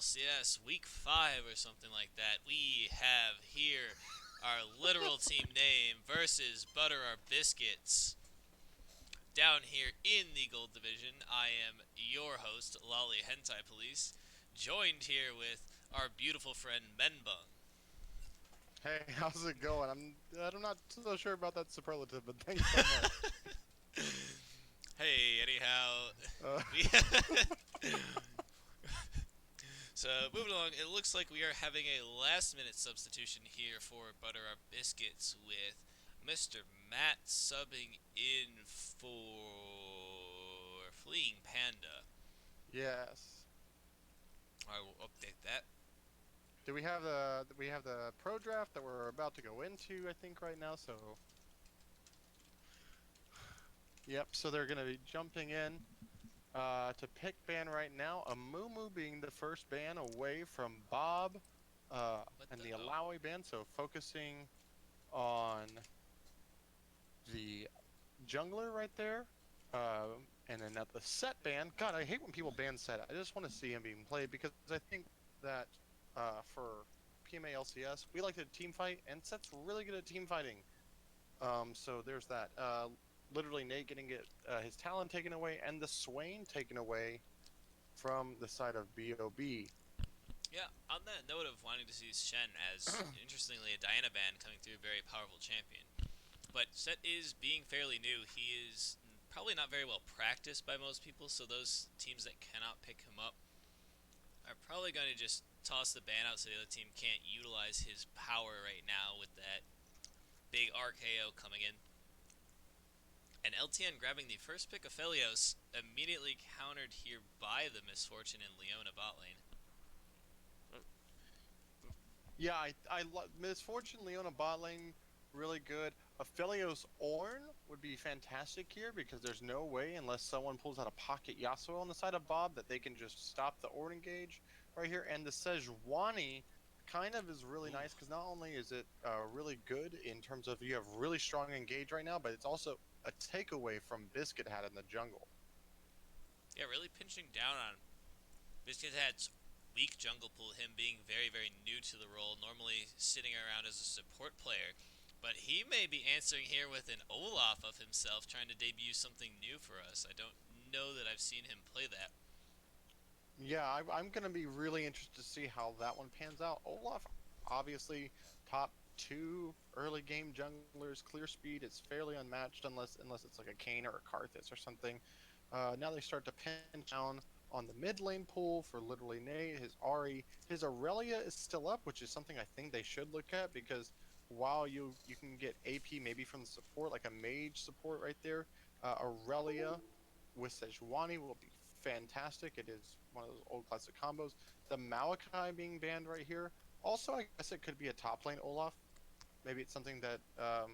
LCS Week 5 or something like that. We have here our literal team name versus Butter Our Biscuits. Down here in the Gold Division, I am your host, Lolly Hentai Police, joined here with our beautiful friend Menbung. Hey, how's it going? I'm not so sure about that superlative, but thanks so much. Hey, anyhow, Uh, we so moving along, it looks like we are having a last-minute substitution here for Butter Our Biscuits with Mr. Matt subbing in for Fleeing Panda. yes. I will update that. Do we have the pro draft that we're about to go into? I think right now. So, yep. So they're gonna be jumping in to pick ban right now. A Mumu being the first ban away from Bob, What and the the hell? Alawi ban. So focusing on the jungler right there. And then at the set ban, God, I hate when people ban set. I just want to see him being played because I think that for PMA LCS, we like to team fight, and set's really good at team fighting. So there's that. Literally, Nate getting his talent taken away, and the Swain taken away from the side of BOB. Yeah, on that note of wanting to see Shen as, interestingly, a Diana ban coming through, a very powerful champion. But Set is being fairly new. He is probably not very well practiced by most people, so those teams that cannot pick him up are probably going to just toss the ban out so the other team can't utilize his power right now with that big RKO coming in. And LTN grabbing the first pick of Felios, immediately countered here by the misfortune in Leona bot lane. Yeah, Misfortune Leona bot lane really good. Aphelios Ornn would be fantastic here because there's no way unless someone pulls out a pocket Yasuo on the side of Bob that they can just stop the Ornn engage right here. And the Sejuani kind of is really Ooh. nice because not only is it really good in terms of you have really strong engage right now, but it's also a takeaway from Biscuit had in the jungle. Yeah, really pinching down on Biscuit Hat's weak jungle pool, him being very, very new to the role, normally sitting around as a support player. But he may be answering here with an Olaf of himself, trying to debut something new for us. I don't know that I've seen him play that. Yeah, I'm going to be really interested to see how that one pans out. Olaf, obviously, top two early game junglers, clear speed. It's fairly unmatched unless it's like a Kane or a Karthus or something. Now they start to pin down on the mid lane pool for literally Nate, his Ari. His Aurelia is still up, which is something I think they should look at because while you can get AP maybe from the support, like a mage support right there, Aurelia with Sejuani will be fantastic. It is one of those old classic combos. The Maokai being banned right here. Also, I guess it could be a top lane Olaf. Maybe it's something that Uh,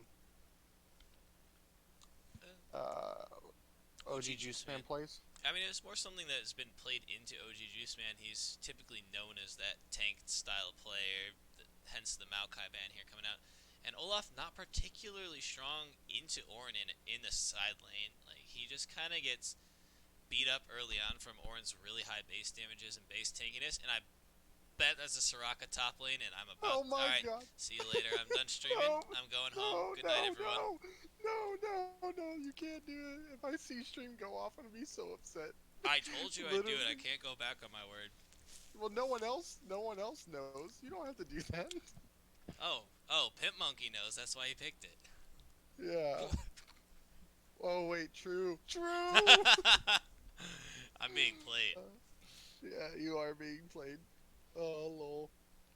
uh, OG OG Juice Juice Man. Man plays. I mean, it's more something that has been played into OG Juice Man. He's typically known as that tanked style player, hence the Maokai ban here coming out. And Olaf not particularly strong into Ornn in the side lane. Like he just kind of gets beat up early on from Ornn's really high base damages and base tankiness, and I bet that's a Soraka top lane, and I'm about... Oh my Alright, god. see you later. I'm done streaming. No, I'm going home. no, Good night, no, everyone. no, no, no, no, you can't do it. If I see stream go off, I'm gonna be so upset. I told you I'd do it. I Literally. can't go back on my word. Well, no one else knows. You don't have to do that. Oh, Pimp Monkey knows. That's why he picked it. Yeah. Oh wait, true, true. I'm being played. Yeah, you are being played. Oh lol.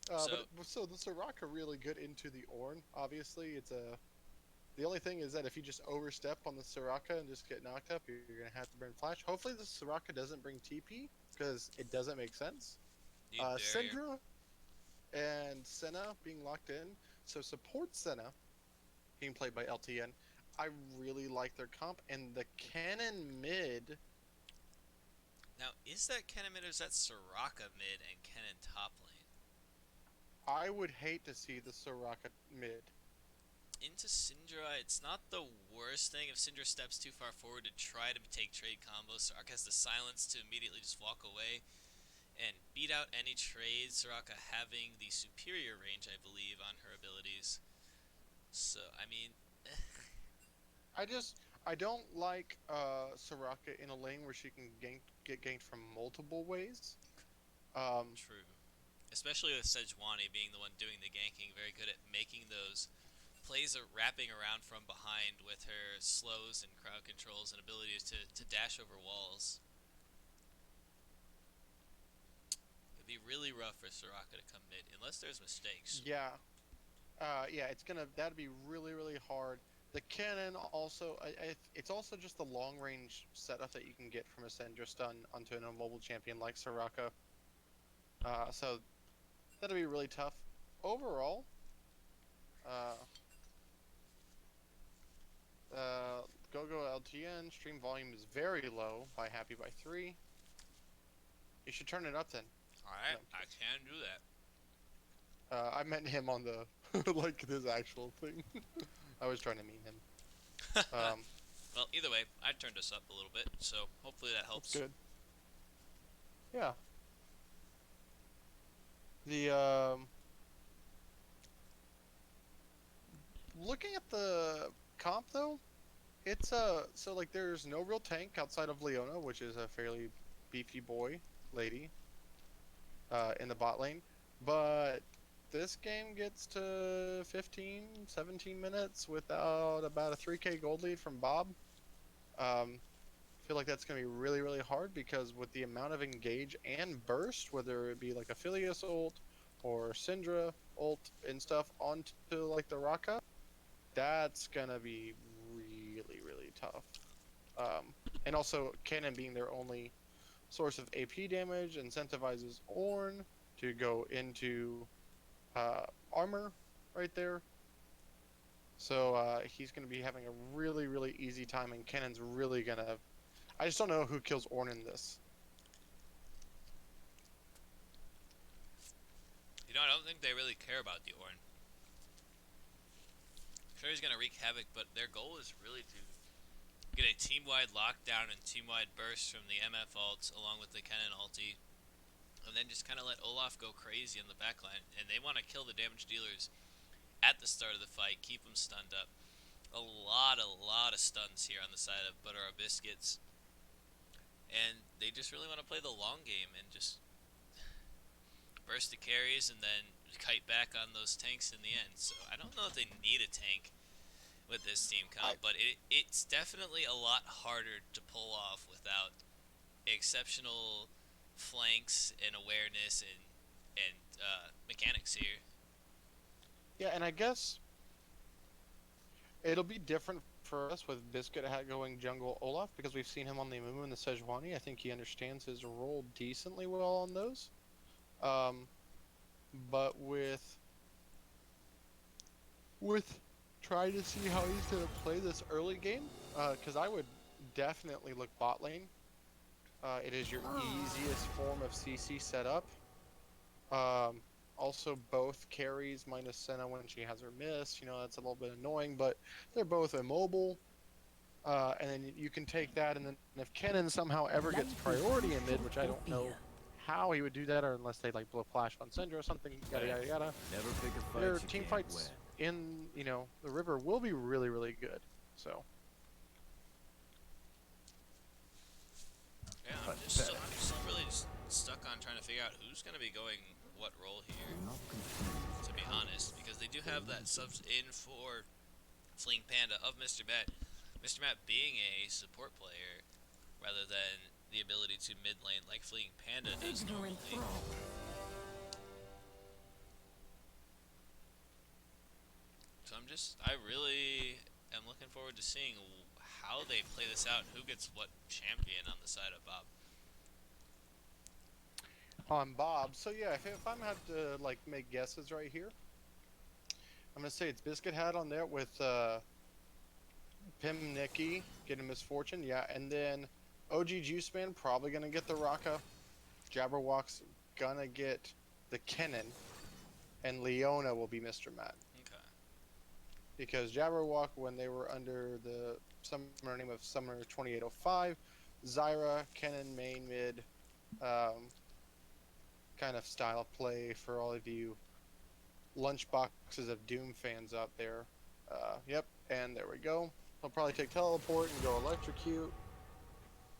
So, So the Soraka really good into the Ornn. Obviously, it's a. The only thing is that if you just overstep on the Soraka and just get knocked up, you're gonna have to burn flash. Hopefully, the Soraka doesn't bring TP because it doesn't make sense. Dude barrier. Syndra and Senna being locked in. So support Senna being played by LTN. I really like their comp and the cannon mid. Now, is that Kennen mid or is that Soraka mid and Kennen top lane? I would hate to see the Soraka mid. Into Syndra, it's not the worst thing if Syndra steps too far forward to try to take trade combos. Soraka has the silence to immediately just walk away. and beat out any trade. Soraka having the superior range, I believe, on her abilities. So, I mean, I don't like Soraka in a lane where she can get ganked from multiple ways. Um, true. Especially with Sejuani being the one doing the ganking, very good at making those plays are wrapping around from behind with her slows and crowd controls and abilities to dash over walls. It'd be really rough for Soraka to come mid, unless there's mistakes. yeah, yeah, that'd be really hard. The cannon also, it's also just the long range setup that you can get from a Syndra stun onto an immobile champion like Soraka. So that'd be really tough. Overall, uh, uh, go LTN stream volume is very low by Happy by 3. You should turn it up then. No, Alright, I can do that. I meant him on the like this actual thing. I was trying to mean him. Um, Well, either way, I turned us up a little bit, so hopefully that that's helps. good. Yeah. The looking at the comp though, it's so like there's no real tank outside of Leona, which is a fairly beefy boy lady in the bot lane, but this game gets to 15, 17 minutes without about a 3k gold lead from Bob. Feel like that's going to be really hard because with the amount of engage and burst, whether it be like Aphelios ult or Syndra ult and stuff onto like the Raka, that's going to be really tough. And also, Cannon being their only source of AP damage incentivizes Ornn to go into armor right there. So he's going to be having a really easy time, and Cannon's really going to. I just don't know who kills Ornn in this. You know, I don't think they really care about the Ornn. Sure, he's gonna wreak havoc, but their goal is really to get a team-wide lockdown and team-wide burst from the MF ults along with the Kennen ulti, and then just kind of let Olaf go crazy in the backline. And they want to kill the damage dealers at the start of the fight, keep them stunned up. A lot of stuns here on the side of Butter Our Biscuits, and they just really want to play the long game and just burst the carries and then kite back on those tanks in the end. So I don't know if they need a tank with this team I comp, but it's definitely a lot harder to pull off without exceptional flanks and awareness and mechanics here. Yeah, and I guess it'll be different for us with Biscuit going jungle Olaf because we've seen him on the Amumu and the Sejuani. I think he understands his role decently well on those. Um, but with trying to see how he's gonna play this early game, because I would definitely look bot lane. It is your easiest form of CC setup. Um, Also, both carries minus Senna when she has her miss. You know, that's a little bit annoying, but they're both immobile. And then you can take that, and then if Kennen somehow ever gets priority in mid, which I don't know how he would do that, or unless they like blow flash on Syndra or something, yada. Never pick a fight Their you team can't fights win. in the river will be really good. So Yeah, I'm still really stuck on trying to figure out who's going to be going what role here. To be honest, because they do have that subs in for Fleeing Panda of Mr. Matt. Mr. Matt being a support player rather than the ability to mid lane like Fleeing Panda does normally. So I really am looking forward to seeing how they play this out and who gets what champion on the side of Bob. on Bob, so yeah, if I'm have to like make guesses right here, I'm gonna say it's Biscuit Hat on there with Pim Nicky getting Misfortune, yeah, and then OG Juice Man probably gonna get the Raka. Jabberwock's gonna get the Kennen, and Leona will be Mr. Matt. Okay. Because Jabberwock, when they were under the summer name of Summer 2805, Zyra, Kennen, main, mid, um, kind of style of play for all of you lunchboxes of Doom fans out there. Yep, and there we go. He'll probably take teleport and go electrocute.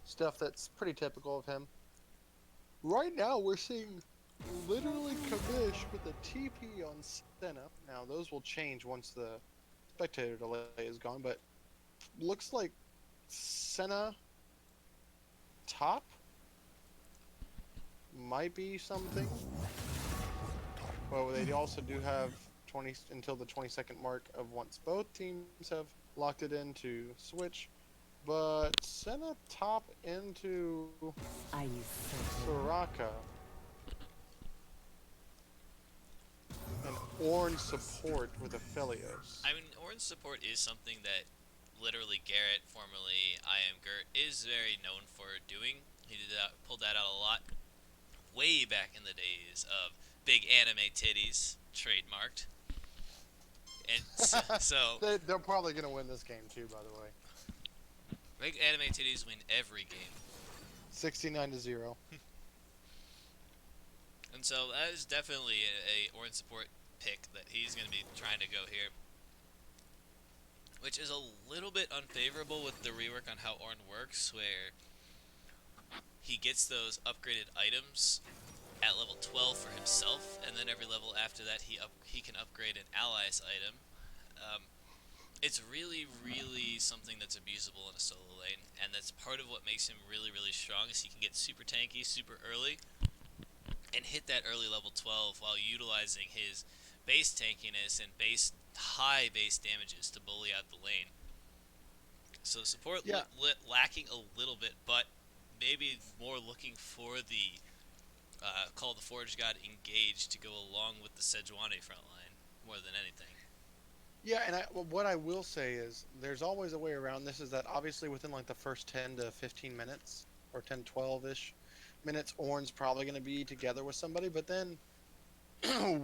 Stuff that's pretty typical of him. Right now, we're seeing literally Kamish with a TP on Senna. Now, those will change once the spectator delay is gone, but looks like Senna top might be something. Well, they also do have 20 until the 20-second mark of once both teams have locked it in to switch. But Senna top into Are you certain? Soraka and Ornn support with Aphelios. I mean, orange support is something that literally Garrett, formerly I Am Gert, is very known for doing. He did that, pulled that out a lot way back in the days of big anime titties, trademarked. And so They're probably going to win this game too, by the way. big anime titties win every game. 69-0. And so that is definitely a orange support pick that he's going to be trying to go here. Which is a little bit unfavorable with the rework on how Ornn works, where he gets those upgraded items at level 12 for himself, and then every level after that he can upgrade an ally's item. Um, it's really, really something that's abusable in a solo lane, and that's part of what makes him really, really strong, is he can get super tanky super early, and hit that early level 12 while utilizing his base tankiness and high base damages to bully out the lane. So support Yeah. lacking a little bit, but maybe more looking for the Call of the Forge God engage to go along with the Sejuani front line more than anything. Yeah, and what I will say is there's always a way around this, is that obviously within like the first 10 to 15 minutes or 10, 12-ish minutes, Ornn's probably going to be together with somebody, but then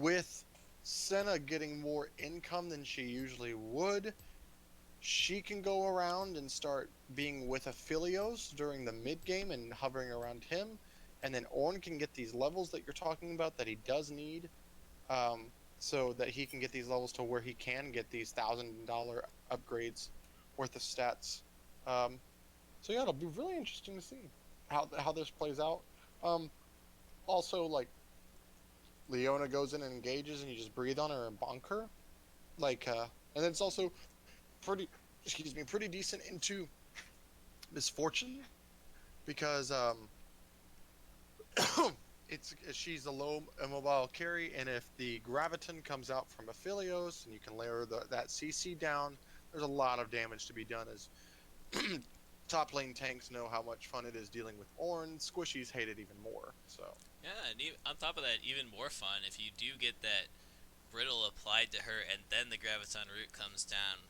with Senna getting more income than she usually would, she can go around and start being with Aphelios during the mid game and hovering around him, and then Ornn can get these levels that you're talking about that he does need, so that he can get these levels to where he can get these $1,000 upgrades worth of stats. So yeah, it'll be really interesting to see how this plays out. Also, like, Leona goes in and engages, and you just breathe on her and bonk her, and it's also pretty decent into Misfortune, because she's a low immobile carry, and if the Graviton comes out from Aphelios and you can layer that CC down, there's a lot of damage to be done, as top lane tanks know how much fun it is dealing with Ornn. Squishies hate it even more. So Yeah, and on top of that, even more fun if you do get that brittle applied to her and then the Graviton root comes down.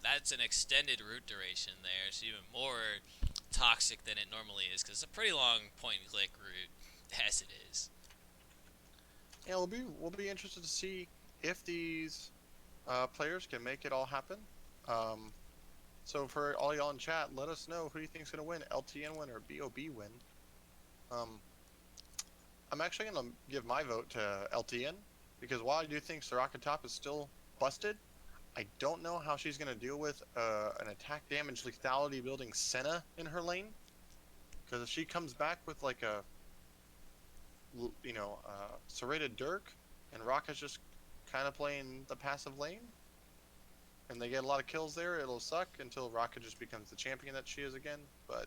That's an extended root duration there. It's even more toxic than it normally is, because it's a pretty long point and click route as it is. yeah, we'll be interested to see if these players can make it all happen. So for all y'all in chat, let us know who you think's gonna win, LTN win or BOB win. Um, I'm actually gonna give my vote to LTN, because while I do think Soraka top is still busted, I don't know how she's gonna deal with an attack damage lethality building Senna in her lane. Because if she comes back with like a serrated Dirk, and Raka's just kind of playing the passive lane, and they get a lot of kills there, it'll suck until Raka just becomes the champion that she is again. But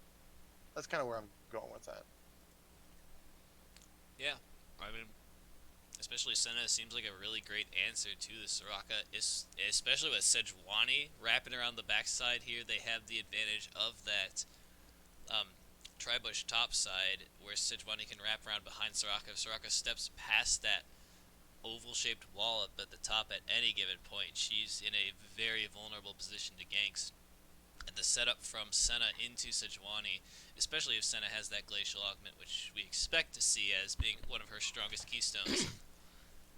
that's kind of where I'm going with that. Yeah, I mean, especially Senna seems like a really great answer to the Soraka, especially with Sejuani wrapping around the backside here. They have the advantage of that Tribush top side, where Sejuani can wrap around behind Soraka. If Soraka steps past that oval-shaped wall up at the top at any given point, she's in a very vulnerable position to ganks. And the setup from Senna into Sejuani, especially if Senna has that Glacial Augment, which we expect to see as being one of her strongest keystones.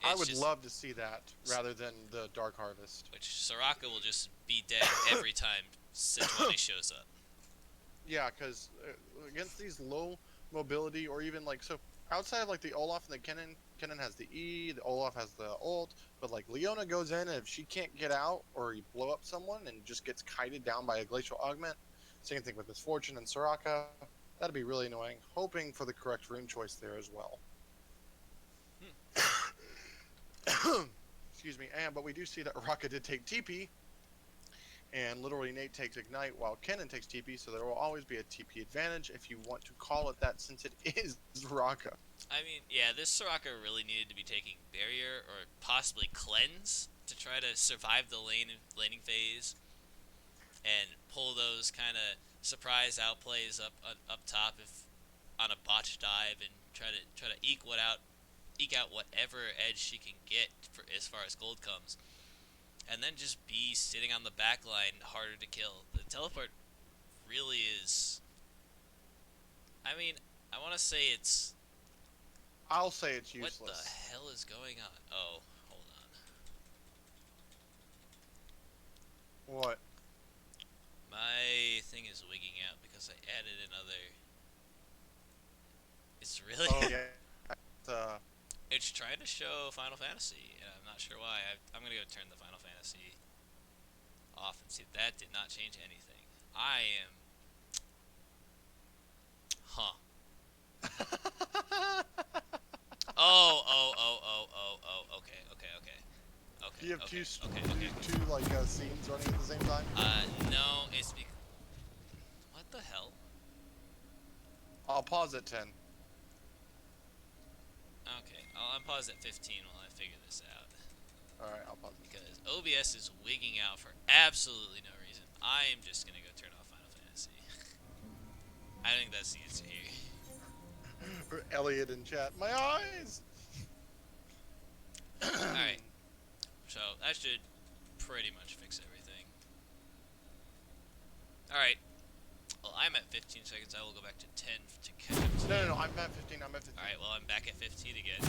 I would love to see that rather than the Dark Harvest. Which Soraka will just be dead every time Sejuani shows up. Yeah, because against these low mobility, or even like, so outside of like the Olaf and the Kennen has the E, the Olaf has the ult, but like Leona goes in and if she can't get out or you blow up someone and just gets kited down by a glacial augment. Same thing with Misfortune and Soraka. That'd be really annoying. Hoping for the correct rune choice there as well. Excuse me. But we do see that Raka did take TP, and literally Nate takes Ignite while Kennen takes TP, so there will always be a TP advantage if you want to call it that, since it is Raka. I mean, yeah, this Soraka really needed to be taking Barrier or possibly Cleanse to try to survive the laning phase and pull those kind of surprise outplays up top if on a botch dive and try to eke out whatever edge she can get for as far as gold comes. And then just be sitting on the back line harder to kill. The teleport really is... I mean, I want to say it's... I'll say it's useless. What the hell is going on? Oh, hold on. What? My thing is wigging out because I added another... It's really... Oh, yeah. It's trying to show Final Fantasy, and I'm not sure why. I'm going to go turn the Final Fantasy off and see if that did not change anything. I am... Huh. Okay, Do you have okay. two like scenes running at the same time? No, it's what the hell? I'll pause at 10. Okay, I'll unpause at 15 while I figure this out. Alright, I'll pause it. Because OBS is wigging out for absolutely no reason. I am just gonna go turn off Final Fantasy. I think that's the answer here. Or Elliot in chat. My eyes! Alright. So, that should pretty much fix everything. Alright. Well, I'm at 15 seconds. I will go back to 10 to catch up to No, I'm at 15. I'm at 15. Alright, well, I'm back at 15 again.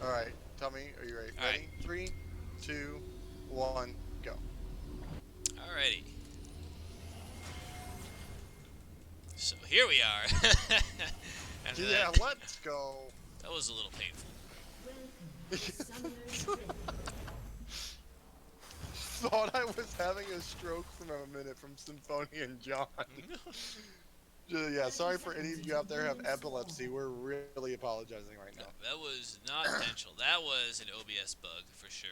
Alright, tell me. Are you ready? All Ready? 3, 2, 1, go. Alrighty. So, here we are. After Yeah, that, let's go. that was a little painful. Thought I was having a stroke for a minute from Symphony and John. Yeah, sorry for any of you out there who have epilepsy. We're really apologizing right now. That was not intentional. That was an OBS bug for sure.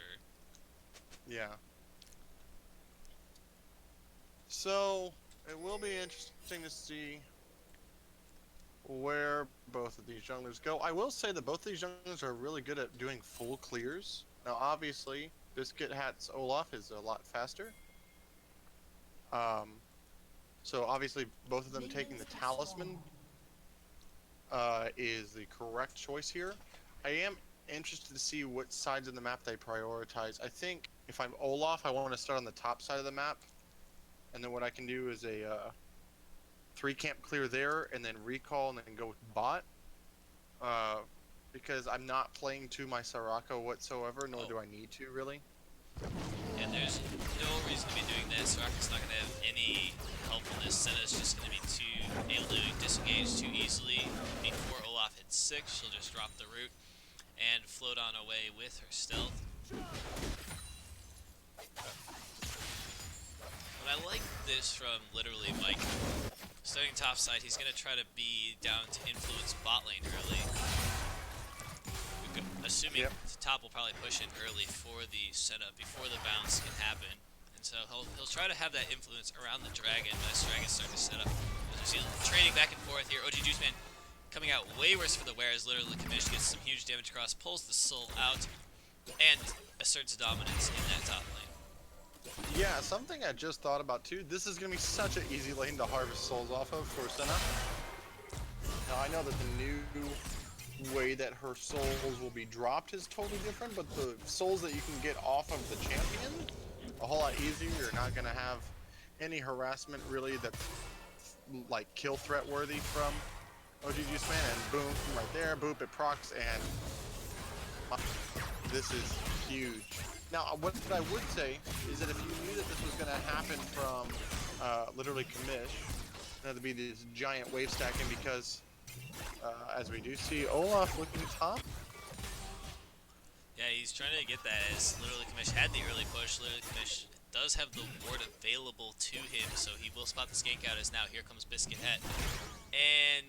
Yeah. So, it will be interesting to see where both of these junglers go. I will say that both of these junglers are really good at doing full clears. Now, obviously, Biscuit Hat's Olaf is a lot faster. So obviously, both of them taking the Talisman is the correct choice here. I am interested to see what sides of the map they prioritize. I think if I'm Olaf, I want to start on the top side of the map. And then what I can do is a 3-camp clear there, and then recall, and then go with bot. Because I'm not playing to my Soraka whatsoever, nor do I need to, really. And there's no reason to be doing this. Soraka's not going to have any helpfulness. Senna's just going to be able to disengage too easily. Before Olaf hits 6, she'll just drop the root and float on away with her stealth. But I like this from literally Mike. Starting top side, he's going to try to be down to influence bot lane early. Assuming the top will probably push in early for the setup before the bounce can happen. And so he'll try to have that influence around the dragon as dragon start to set up. As we see trading back and forth here, OG Juiceman coming out way worse for the wear as literally Kamish gets some huge damage across, pulls the soul out, and asserts dominance in that top lane. Yeah, something I just thought about too. This is going to be such an easy lane to harvest souls off of for Senna. Now I know that the new way that her souls will be dropped is totally different, but the souls that you can get off of the champion, a whole lot easier. You're not going to have any harassment really that's like kill threat worthy from OG Juiceman, and boom, right there, boop, it procs, and this is huge. Now, what I would say is that if you knew that this was going to happen from literally Kamish, that'd be this giant wave stacking, because As we do see Olaf looking top. Yeah, he's trying to get that as Literally Commish had the early push. Literally Commish does have the ward available to him, so he will spot the gank out as now here comes Biscuit Hat. And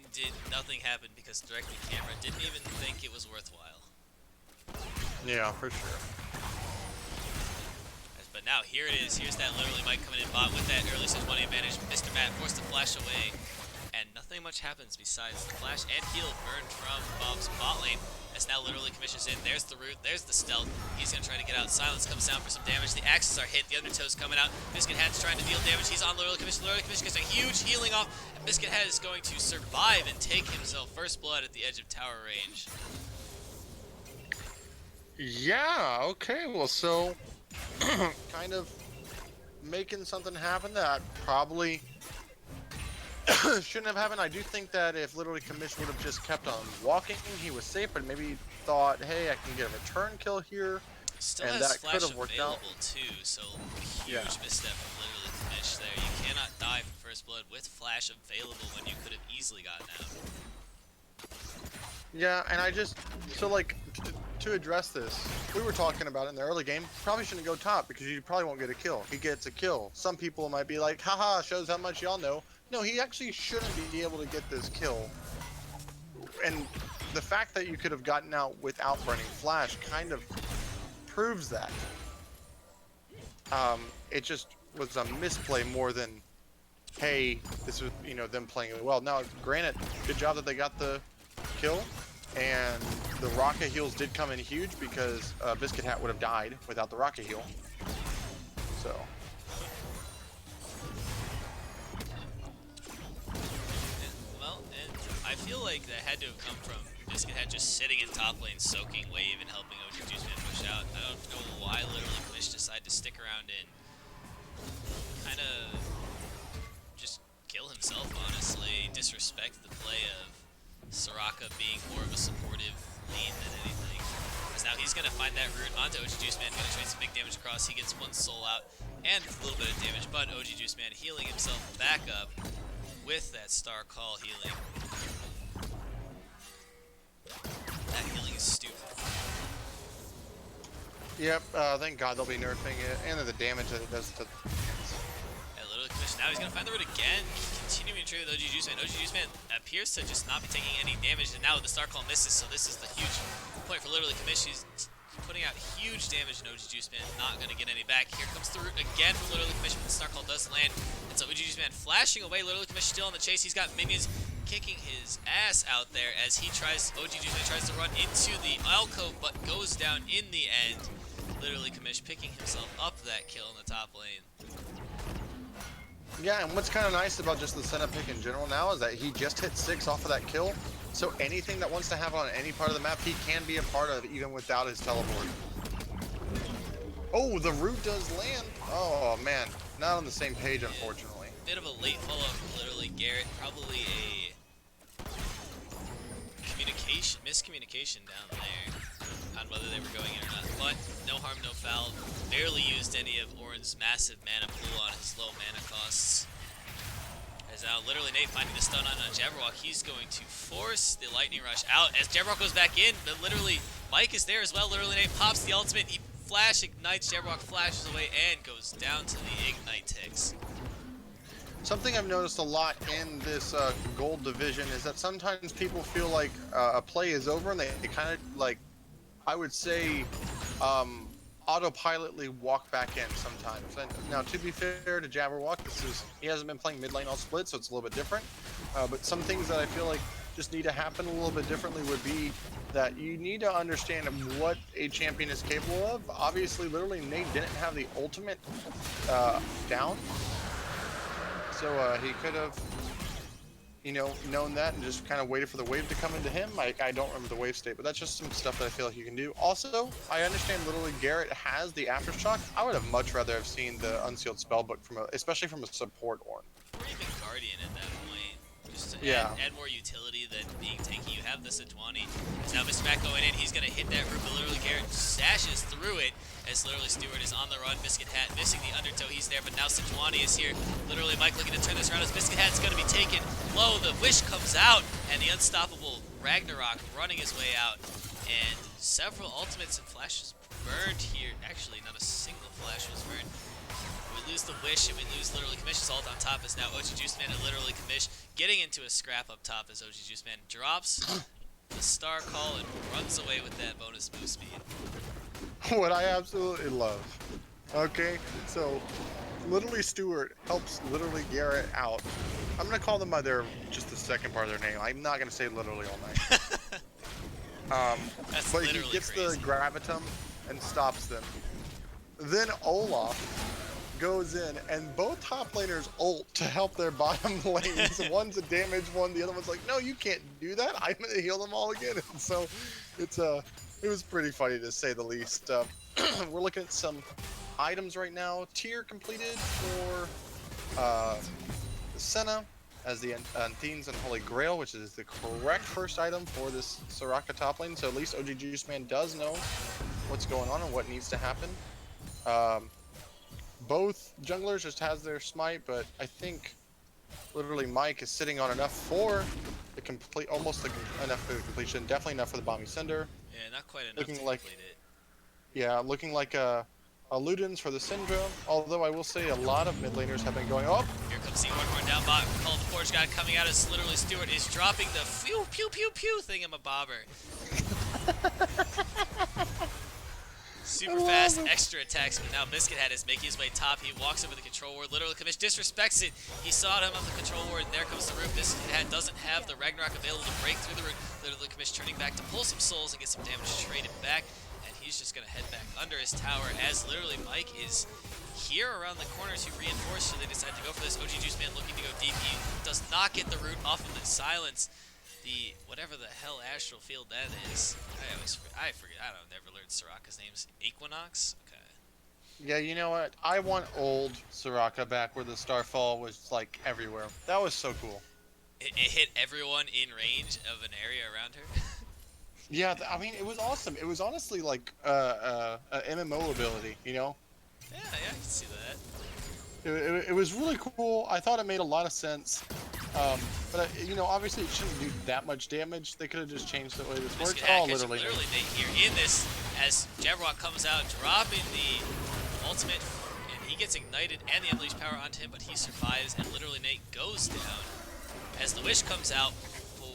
nothing happened because directing camera didn't even think it was worthwhile. Yeah, for sure. But now here it is. Here's that Literally Mike coming in bot with that early stage money advantage. Mr. Matt forced to flash away. And nothing much happens besides the flash and heal burned from Bob's bot lane. As now Literally Commission's in. There's the root. There's the stealth. He's going to try to get out. Silence comes down for some damage. The axes are hit. The Undertow's coming out. Biscuit Hat's trying to deal damage. He's on Literally Commission. Literally Commission gets a huge healing off. And Biscuit Hat is going to survive and take himself first blood at the edge of tower range. Yeah, okay, well, so kind of making something happen that probably shouldn't have happened. I do think that if literally Commish would have just kept on walking, he was safe, but maybe thought, hey, I can get a return kill here. Still and has that flash could have worked available out. too, so huge misstep from Literally Commish there. You cannot die for first blood with flash available when you could have easily gotten out. Yeah, and I just, so like, to address this, we were talking about it in the early game, probably shouldn't go top because you probably won't get a kill. He gets a kill. Some people might be like, haha, shows how much y'all know. No, he actually shouldn't be able to get this kill. And the fact that you could have gotten out without burning flash kind of proves that. It just was a misplay more than, hey, this was, you know, them playing it well. Now, granted, good job that they got the kill, and the rocket heals did come in huge because Biscuit Hat would have died without the rocket heal. So. Well, and I feel like that had to have come from Biscuit Hat just sitting in top lane, soaking wave and helping OG Juiceman push out. I don't know why Literally Commish decided to stick around and kind of just kill himself, honestly. Disrespect the play of Soraka being more of a supportive lane than anything. Because now he's going to find that route onto OG Juiceman, going to trade some big damage across. He gets one soul out and a little bit of damage, but OG Juiceman healing himself back up with that Star Call healing. That healing is stupid. Yep, thank God they'll be nerfing it, and the damage that it does to... Literally Commission. Now he's going to find the root again, continuing to trade with OG Juiceman. OG Juiceman appears to just not be taking any damage, and now the Star Call misses, so this is the huge point for Literally Commission. He's putting out huge damage, and OG Juiceman not going to get any back. Here comes the root again from Literally Commission, but the Star Call does land, and so OG Juiceman flashing away. Literally Commission still on the chase. He's got minions kicking his ass out there as he tries, OG Juiceman tries to run into the alcove, but goes down in the end. Literally Commish picking himself up that kill in the top lane. Yeah, and what's kind of nice about just the setup pick in general now is that he just hit 6 off of that kill, so anything that wants to happen on any part of the map, he can be a part of even without his teleport. Oh, the root does land. Oh, man. Not on the same page, unfortunately. Bit of a late follow-up from Literally Garrett. Probably a miscommunication down there on whether they were going in or not. But no harm, no foul. Barely used any of Orin's massive mana pool on his low mana costs. As now Literally Nate finding the stun on Jabberwock, he's going to force the Lightning Rush out as Jabberwock goes back in, but literally Mike is there as well. Literally Nate pops the ultimate, he flash ignites, Jabberwock flashes away and goes down to the Ignite ticks. Something I've noticed a lot in this gold division is that sometimes people feel like a play is over and they kind of like, I would say, autopilotly walk back in sometimes. And now, to be fair to Jabberwock, he hasn't been playing mid lane all split, so it's a little bit different. But some things that I feel like just need to happen a little bit differently would be that you need to understand what a champion is capable of. Obviously, literally, Nate didn't have the ultimate down, so he could have, you know, known that and just kind of waited for the wave to come into him. I don't remember the wave state, but that's just some stuff that I feel like you can do. Also, I understand literally Garrett has the Aftershock. I would have much rather have seen the Unsealed Spellbook especially from a support Ornn. Or even Guardian at that point. Just to add more utility than being tanky. You have the Sejuani. So now Mr. Mac going in, he's going to hit that root, but literally Garrett sashes through it. as literally Stewart is on the run. Biscuit Hat missing the undertow. He's there, but now Sejuani is here. Literally Mike looking to turn this around as Biscuit Hat's going to be taken low. The wish comes out, and the unstoppable Ragnarok running his way out. And several ultimates and flashes burned here. Actually, not a single flash was burned. We lose the wish, and we lose literally Commission's ult on top as now OG Juice Man and literally Commish getting into a scrap up top as OG Juice Man drops the star call and runs away with that bonus move speed. What I absolutely love. Okay, so literally Stewart helps literally Garrett out. I'm gonna call them by their just the second part of their name. I'm not gonna say literally all night. That's but he literally gets crazy. the gravitum and stops them. Then Olaf goes in and both top laners ult to help their bottom lanes. One's a damage one, the other one's like, no, you can't do that. I'm gonna heal them all again. And so it was pretty funny to say the least. We're looking at some items right now. Tier completed for Senna as the Anthines and Holy Grail, which is the correct first item for this Soraka top lane. So at least OG Juice Man does know what's going on and what needs to happen. Both junglers just has their smite, but I think literally Mike is sitting on enough for the complete, enough for the completion. Definitely enough for the Bomby Cinder. Yeah, not quite enough Looking to like- complete it. Yeah, looking like a Ludens for the Syndra. Although I will say a lot of mid laners have been going, oh, Here comes the Ornhorn down bot. Call of the Forge God coming out as literally Stewart is dropping the pew pew pew pew thingamabobber. Super fast extra attacks, but now Biscuit Hat is making his way top. He walks over the control ward. Literally, Commish disrespects it. He saw him on the control ward, and there comes the root. Biscuit Hat doesn't have the Ragnarok available to break through the root. Literally, Commish turning back to pull some souls and get some damage traded back. And he's just going to head back under his tower as literally Mike is here around the corner to reinforce. So they decide to go for this. OG Juice Man looking to go deep. He does not get the root off of the silence. The whatever the hell astral field that is. I forget. I don't never learned Soraka's names. Equinox? Okay. yeah, you know what? I want old Soraka back where the Starfall was like everywhere. That was so cool. It hit everyone in range of an area around her. Yeah, I mean, it was awesome. It was honestly like a MMO ability, you know? Yeah, I can see that. It was really cool. I thought it made a lot of sense. But you know, obviously it shouldn't do that much damage. They could have just changed the way this works. Biscuit Hat Oh, catching literally. Nate here in this as Jabberwock comes out, dropping the ultimate, and he gets ignited and the Unleashed power onto him, but he survives, and literally Nate goes down as the wish comes out for...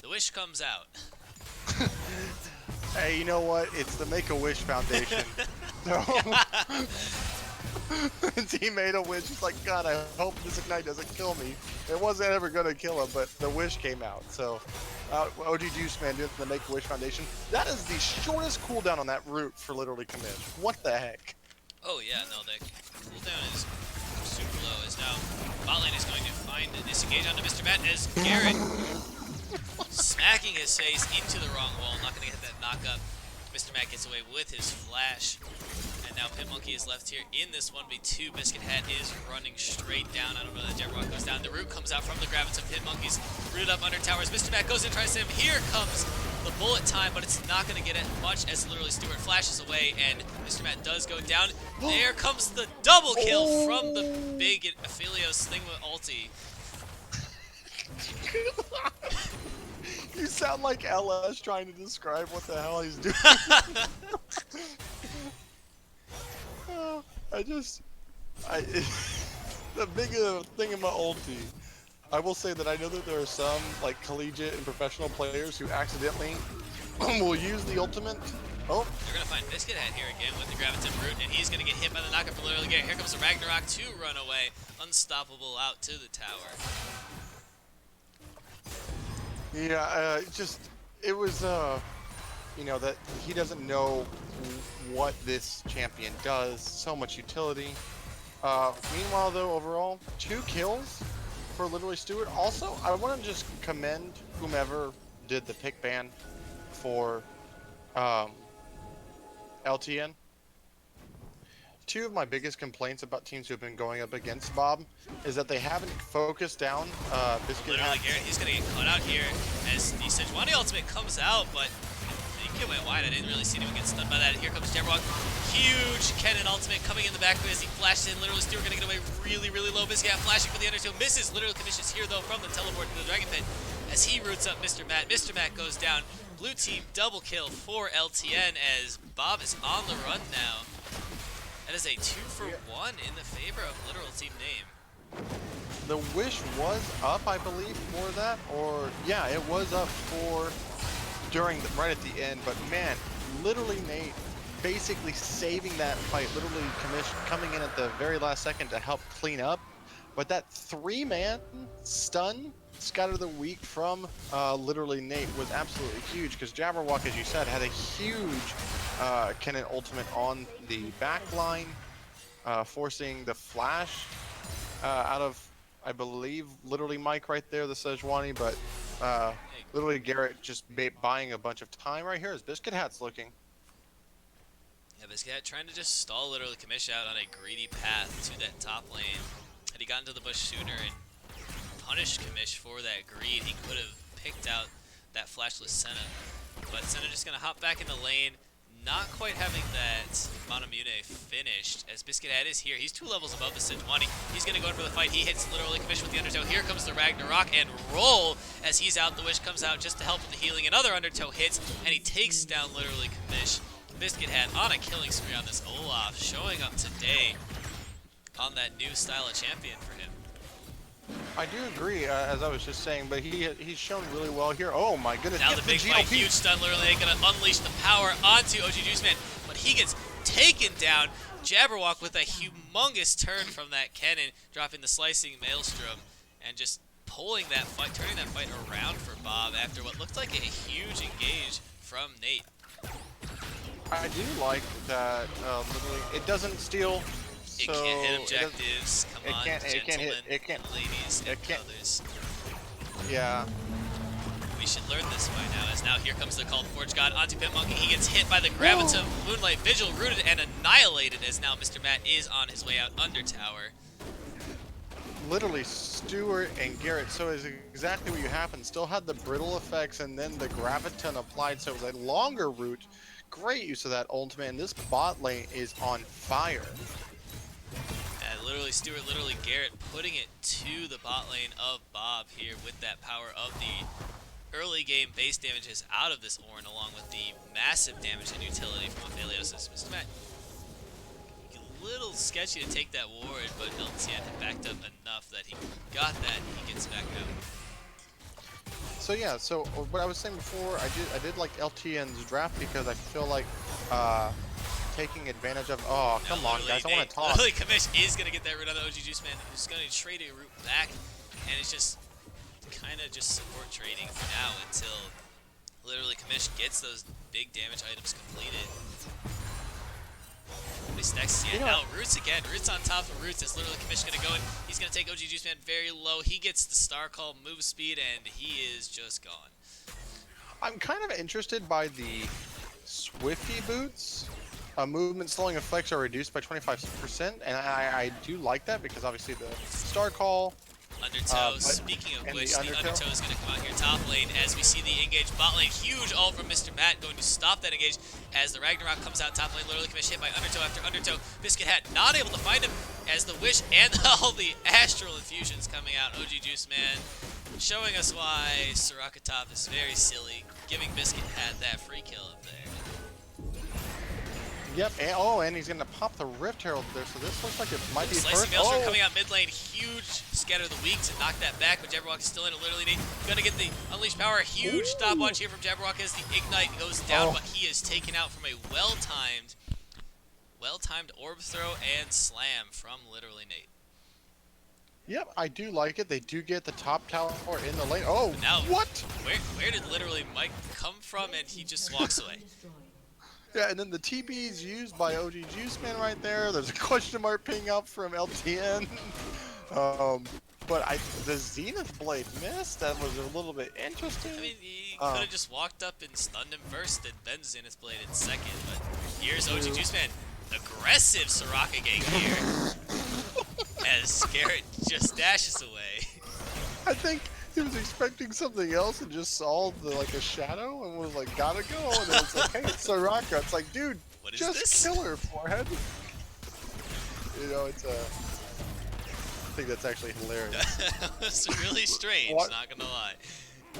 The wish comes out. Hey, you know what? It's the Make-A-Wish Foundation. So, he made a wish. He's like, God, I hope this ignite doesn't kill me. It wasn't ever gonna kill him, but the wish came out. So, OG Juice Man did the Make-A-Wish Foundation. That is the shortest cooldown on that route for literally commit. What the heck? Oh yeah, no, the cooldown is super low. As now, bot lane is going to find a disengage onto Mr. Matt as Garrett smacking his face into the wrong wall. Not going to get that knock up. Mr. Matt gets away with his flash. And now Pit Monkey is left here in this 1v2. Biscuit Hat is running straight down. I don't know that Jabberwock goes down. The root comes out from the Graviton. Pit Monkey's rooted up under towers. Mr. Matt goes in, tries to hit him. Here comes the bullet time, but it's not going to get it much as literally Stewart flashes away, and Mr. Matt does go down. There comes the double kill from the big Aphelios thing with ulti. You sound like LS trying to describe what the hell he's doing. The big thing in my ulti. I will say that I know that there are some like collegiate and professional players who accidentally will use the ultimate. Oh, They're going to find Biscuit Hat here again with the Graviton Root, and he's going to get hit by the knockup for literally Garrett. Here comes the Ragnarok to run away. Unstoppable out to the tower. yeah, it was you know, that he doesn't know what this champion does. So much utility. Meanwhile, though, overall, 2 kills for literally Stewart. Also, I want to just commend whomever did the pick ban for LTN. 2 of my biggest complaints about teams who have been going up against Bob is that they haven't focused down Biscuit Literally, Hat. Garrett, he's going to get caught out here as the Sejuani ultimate comes out, but the it went wide. I didn't really see anyone get stunned by that. Here comes Jabberwock. Huge cannon ultimate coming in the back as he flashes in. Literally, Stewart gonna get away really, really low. Biscuit flashing for the undertow. Misses. Literally, Commission's here though from the teleport to the Dragon Pit as he roots up Mr. Matt. Mr. Matt goes down. Blue team double kill for LTN as Bob is on the run now. That is a 2-for-1 in the favor of Literal Team Name. The wish was up, I believe, for that, or yeah, it was up for right at the end. But man, literally Nate basically saving that fight. Literally coming in at the very last second to help clean up. But that 3-man stun scatter the weak from literally Nate was absolutely huge because Jabberwock, as you said, had a huge cannon ultimate on the back line, forcing the flash out of, I believe, literally Mike right there, the Sejuani, but literally Garrett just buying a bunch of time right here as Biscuit Hat's looking. Yeah, Biscuit Hat trying to just stall literally Kamish out on a greedy path to that top lane. Had he gotten to the bush sooner and punished Kamish for that greed, he could have picked out that flashless Senna. But Senna just gonna hop back in the lane, not quite having that Monomune finished, as Biscuit Hat is here. He's 2 levels above the Sejuani. He's going to go in for the fight. He hits literally Kamish with the undertow. Here comes the Ragnarok and roll as he's out. The Wish comes out just to help with the healing. Another undertow hits, and he takes down literally Kamish. Biscuit Hat on a killing spree on this Olaf, showing up today on that new style of champion for him. I do agree, as I was just saying, but he's shown really well here. Oh my goodness! Now the big fight, huge stun, literally gonna unleash the power onto OG Juiceman, but he gets taken down. Jabberwock with a humongous turn from that cannon, dropping the slicing maelstrom, and just pulling that fight, turning that fight around for Bob after what looked like a huge engage from Nate. I do like that. Literally, it doesn't steal. It So can't hit objectives. Come on, gentlemen, ladies, and can't. others. Yeah. We should learn this by now, as now here comes the Called Forge God onto Pit Monkey. He gets hit by the Gravitum Moonlight Vigil, rooted and annihilated, as now Mr. Matt is on his way out under tower. Literally, Stewart and Garrett, so is exactly what you happened. Still had the brittle effects and then the Graviton applied, so it was a longer route. Great use of that ultimate, and this bot lane is on fire. Literally, Stewart, literally Garrett putting it to the bot lane of Bob here with that power of the early game base damages out of this Ornn, along with the massive damage and utility from Aphelios. Mr. Matt, a little sketchy to take that ward, but LTN had backed up enough that he got that and he gets back out. So yeah, so what I was saying before, I did like LTN's draft because I feel like taking advantage of. Oh, come on, guys! I want to talk. Literally, Kamish is gonna get that root on the OG Juiceman. He's gonna trade a root back, and it's just kind of just support trading for now until literally Kamish gets those big damage items completed. He stacks again. Now roots again. Roots on top of roots. As literally Kamish gonna go in. He's gonna take OG Juiceman very low. He gets the star call move speed, and he is just gone. I'm kind of interested by the Swifty boots. Movement slowing effects are reduced by 25%, and I do like that because obviously the Star Call. Undertow, speaking of which, the Undertow is going to come out here top lane as we see the engage bot lane. Huge ult from Mr. Matt going to stop that engage as the Ragnarok comes out top lane. Literally Kamish hit by Undertow after Undertow. Biscuit Hat not able to find him as the Wish and all the Astral Infusions coming out. OG Juiceman showing us why Soraka top is very silly, giving Biscuit Hat that free kill up there. Yep, and he's gonna pop the Rift Herald there, so this looks like it might be Slicing first. Maelstrom coming out mid lane, huge scatter the weak to knock that back, but Jabberwock is still in it. Literally, gonna get the Unleashed Power. Huge stopwatch here from Jabberwock as the Ignite goes down, but he is taken out from a well-timed Orb Throw and Slam from literally Nate. Yep, I do like it. They do get the top tower in the lane. Oh, now, what? Where did literally Mike come from, and he just walks away? Yeah, and then the TP is used by OG Juiceman right there. There's a question mark ping up from LTN. But the Zenith Blade missed. That was a little bit interesting. I mean, he could have just walked up and stunned him first and then Zenith Blade in second. But here's OG Juiceman. Aggressive Soraka gang here. As Garrett just dashes away. I think he was expecting something else and just saw like a shadow and was like, gotta go. And then it's like, hey, it's Soraka. It's like, dude, What is just this? kill her, forehead. You know, it's I think that's actually hilarious. It's really strange, What? not gonna lie.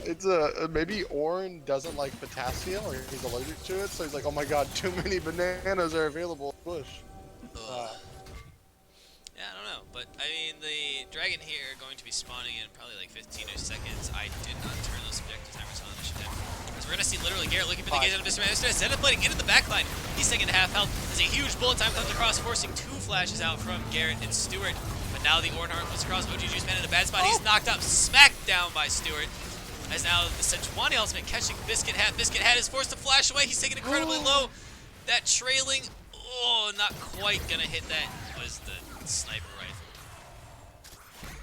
It's maybe Orin doesn't like potassium or he's allergic to it, so he's like, oh my god, too many bananas are available in the bush. Ugh. Yeah, I don't know, but I mean, the dragon here going to be spawning in probably like 15 seconds. I did not turn those objective timers on initiative. So we're gonna see literally Garrett looking for the gaze out of Mr. Man. Mr. Man Zenith Blading into the backline. He's taking half health as a huge bullet time comes across, forcing 2 flashes out from Garrett and Stewart. But now the Ornharm comes across. OG Juice Man in a bad spot. He's knocked up, smacked down by Stewart. As now the Sejuani ultimate catching Biscuit Hat. Biscuit Hat is forced to flash away. He's taken incredibly low. That trailing, oh, not quite gonna hit that. Was the sniper rifle.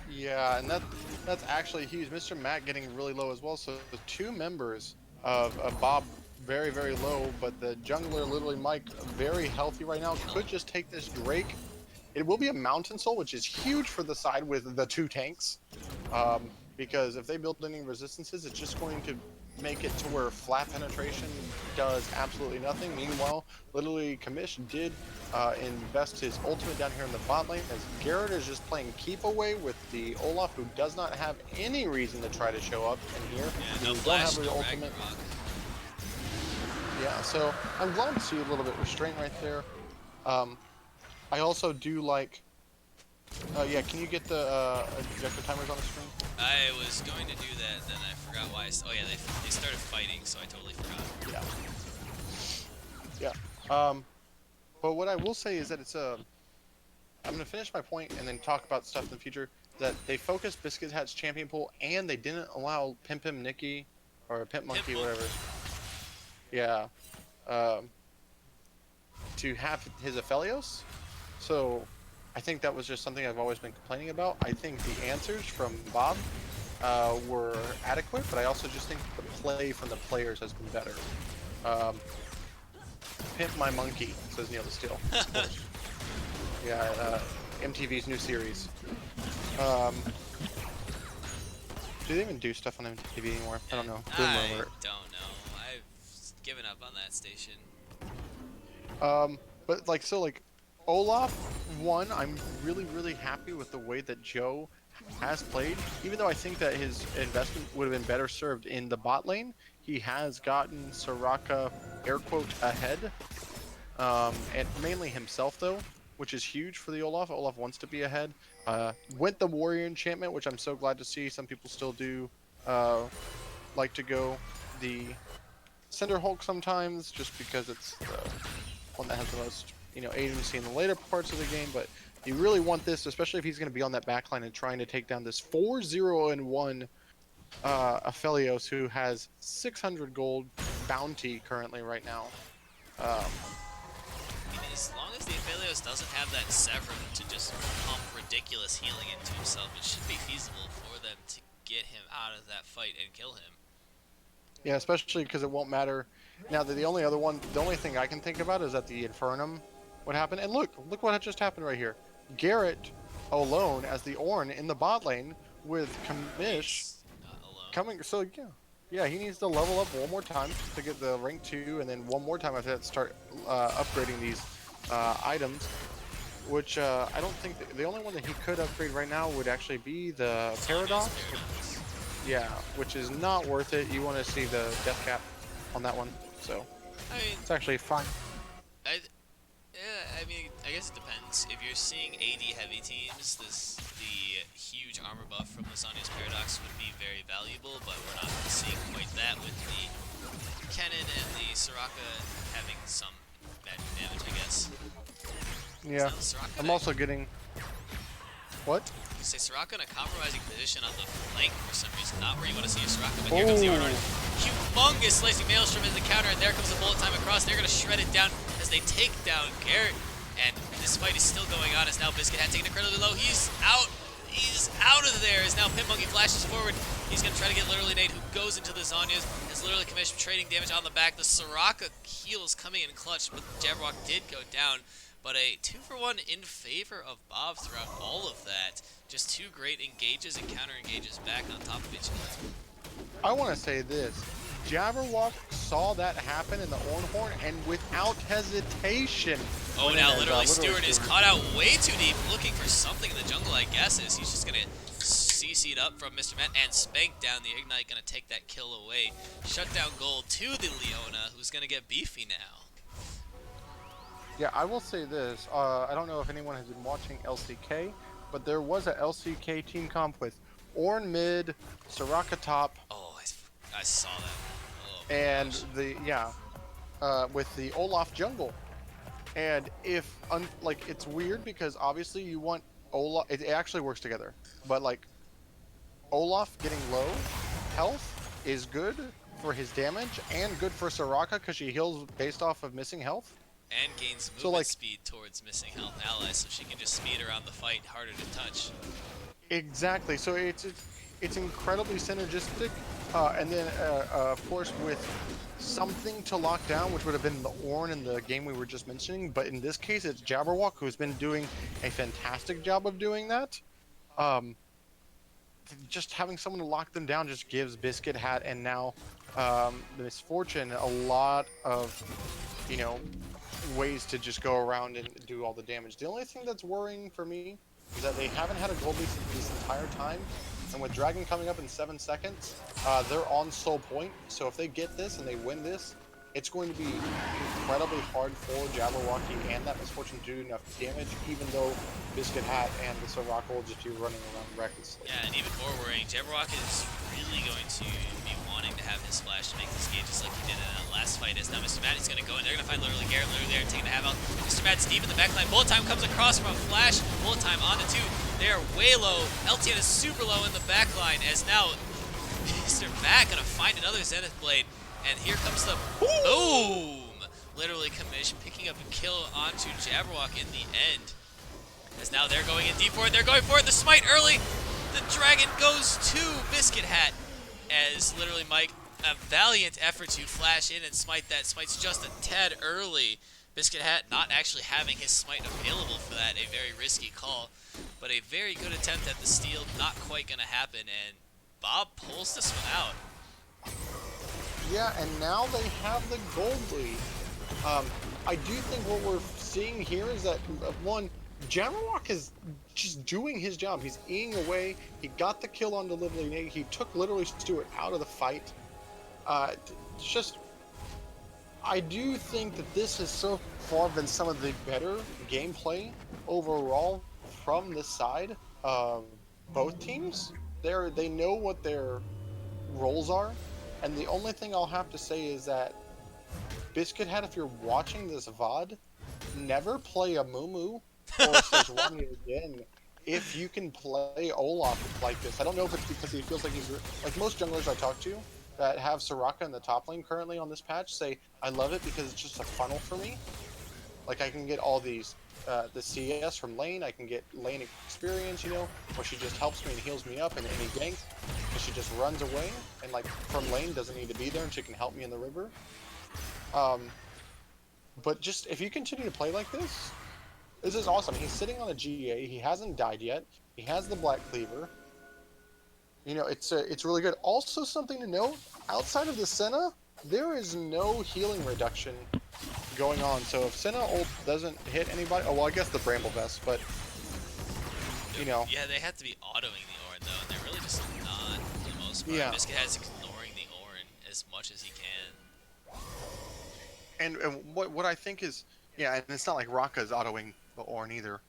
Yeah, and that's actually huge. Mr. Matt getting really low as well. So the 2 members of Bob very, very low, but the jungler, literally Mike, very healthy right now. Could just take this Drake. It will be a Mountain Soul, which is huge for the side with the 2 tanks. Because if they build any resistances, it's just going to make it to where flat penetration does absolutely nothing. Meanwhile, literally Kamish did invest his ultimate down here in the bot lane as Garrett is just playing keep away with the Olaf, who does not have any reason to try to show up in here. Yeah, no He flash, don't have no the ultimate. Ragnarok. Yeah, so I'm glad to see a little bit of restraint right there. I also do like. Yeah, can you get the objective timers on the screen? I was going to do that, then I forgot why. Oh yeah, they started fighting, so I totally forgot. Yeah. Yeah. But what I will say is that it's I'm gonna finish my point and then talk about stuff in the future. That they focused Biscuit Hat's champion pool and they didn't allow Pimp Nicky or Pimp Monkey, whatever. Yeah. To have his Aphelios. So I think that was just something I've always been complaining about. I think the answers from Bob were adequate, but I also just think the play from the players has been better. Pimp My Monkey, says Neil the Steel. Of course. Yeah, MTV's new series. Do they even do stuff on MTV anymore? I don't know. I don't know. I've given up on that station. But like, so like, Olaf, one, I'm really, really happy with the way that Joe has played. Even though I think that his investment would have been better served in the bot lane, he has gotten Soraka, air quote, ahead. And mainly himself, though, which is huge for the Olaf. Olaf wants to be ahead. Went the Warrior Enchantment, which I'm so glad to see. Some people still do like to go the Cinder Hulk sometimes, just because it's the one that has the most, agency in the later parts of the game. But you really want this, especially if he's going to be on that backline and trying to take down this 4-0-1 Aphelios, who has 600 gold bounty currently right now. I mean, as long as the Aphelios doesn't have that Severin to just pump ridiculous healing into himself, it should be feasible for them to get him out of that fight and kill him. Yeah, especially because it won't matter. Now, the only thing I can think about is that the Infernum would happen. And look what just happened right here. Garrett alone as the Ornn in the bot lane with Kamish coming. So yeah, he needs to level up one more time to get the rank 2, and then one more time after that start upgrading these items. Which I don't think the only one that he could upgrade right now would actually be the Paradox. Yeah, which is not worth it. You want to see the death cap on that one, so I mean, it's actually fine. I mean, I guess it depends. If you're seeing AD heavy teams, the huge armor buff from Lasagna's Paradox would be very valuable, but we're not seeing quite that with the Kennen and the Soraka having some magic damage, I guess. Yeah, I'm also getting... What? Say Soraka in a compromising position on the flank for some reason, not where you want to see your Soraka, but here comes the Arnard. Humongous slicing Maelstrom as the counter, and there comes the bullet time across. They're going to shred it down as they take down Garrett, and this fight is still going on as now Biscuit Hat taken incredibly low. He's out of there as now Pimp Monkey flashes forward. He's going to try to get literally Nate, who goes into the Zhonya's, as literally Commission trading damage on the back. The Soraka heals coming in clutch, but Jabberwock did go down. but a 2-for-1 in favor of Bob throughout all of that. Just two great engages and counter engages back on top of each other. I want to say this. Jabberwock saw that happen in the Ornhorn and without hesitation. Oh, now literally Stewart is caught out way too deep, looking for something in the jungle, I guess. He's just going to CC'd up from Mr. Met and spank down the Ignite, going to take that kill away. Shutdown goal to the Leona, who's going to get beefy now. Yeah, I will say this. I don't know if anyone has been watching LCK, but there was a LCK team comp with Ornn mid, Soraka top. Oh, I saw that. Oh, and gosh. with the Olaf jungle. And if like it's weird because obviously you want Olaf. It actually works together, but like Olaf getting low health is good for his damage and good for Soraka because she heals based off of missing health. And gains movement speed towards missing health allies, so she can just speed around the fight, harder to touch. Exactly. So it's incredibly synergistic, and then of course with something to lock down, which would have been the Ornn in the game we were just mentioning. But in this case, it's Jabberwock who's been doing a fantastic job of doing that. Just having someone to lock them down just gives Biscuit Hat and now the Misfortune a lot of, ways to just go around and do all the damage. The only thing that's worrying for me is that they haven't had a gold lead this entire time, and with Dragon coming up in 7 seconds, they're on soul point, so if they get this and they win this, it's going to be incredibly hard for Jabberwocky and that Misfortune to do enough damage, even though Biscuit Hat and the Soraka will just be running around recklessly. Yeah, and even more worrying, Jabberwock is really going to be wanting to have his splash to make this game just like he did in that last fight. As now Mr. Matt is going to go in, they're going to find literally Garrett literally there taking the half out. Mr. Matt's deep in the backline. Bullet time comes across from a flash. Bullet time on the 2. They are way low. LTN is super low in the backline as now Mr. Matt going to find another Zenith Blade. And here comes the boom! Literally Commission picking up a kill onto Jabberwock in the end. As now they're going in deep for it. They're going for it. The smite early. The dragon goes to Biscuit Hat. As literally Mike, a valiant effort to flash in and smite that. Smite's just a tad early. Biscuit Hat not actually having his smite available for that. A very risky call. But a very good attempt at the steal. Not quite going to happen. And Bob pulls this one out. Yeah, and now they have the gold lead. I do think what we're seeing here is that, one, Jabberwock is just doing his job. He's eating away. He got the kill on Delivery. He took literally Stewart out of the fight. I do think that this has so far been some of the better gameplay overall from this side of both teams. They know what their roles are. And the only thing I'll have to say is that Biscuit Hat, if you're watching this VOD, never play a Mumu or Sejuani again if you can play Olaf like this. I don't know if it's because he feels like he's... Like most junglers I talk to that have Soraka in the top lane currently on this patch say, I love it because it's just a funnel for me. Like I can get all these... the CS from lane, I can get lane experience, where she just helps me and heals me up in any gank, and she just runs away, and like from lane doesn't need to be there, and she can help me in the river. But just if you continue to play like this is awesome. He's sitting on a GA, he hasn't died yet, he has the Black Cleaver. It's really good. Also something to note, outside of the Senna, there is no healing reduction going on, so if Senna ult doesn't hit anybody, oh well I guess the Bramble Vest, but Yeah, they have to be autoing the Ornn though, and they're really just not for the most part. Yeah. Biscuit Hat's ignoring the Ornn as much as he can. And what I think is, yeah, and it's not like Raka's autoing the Ornn either.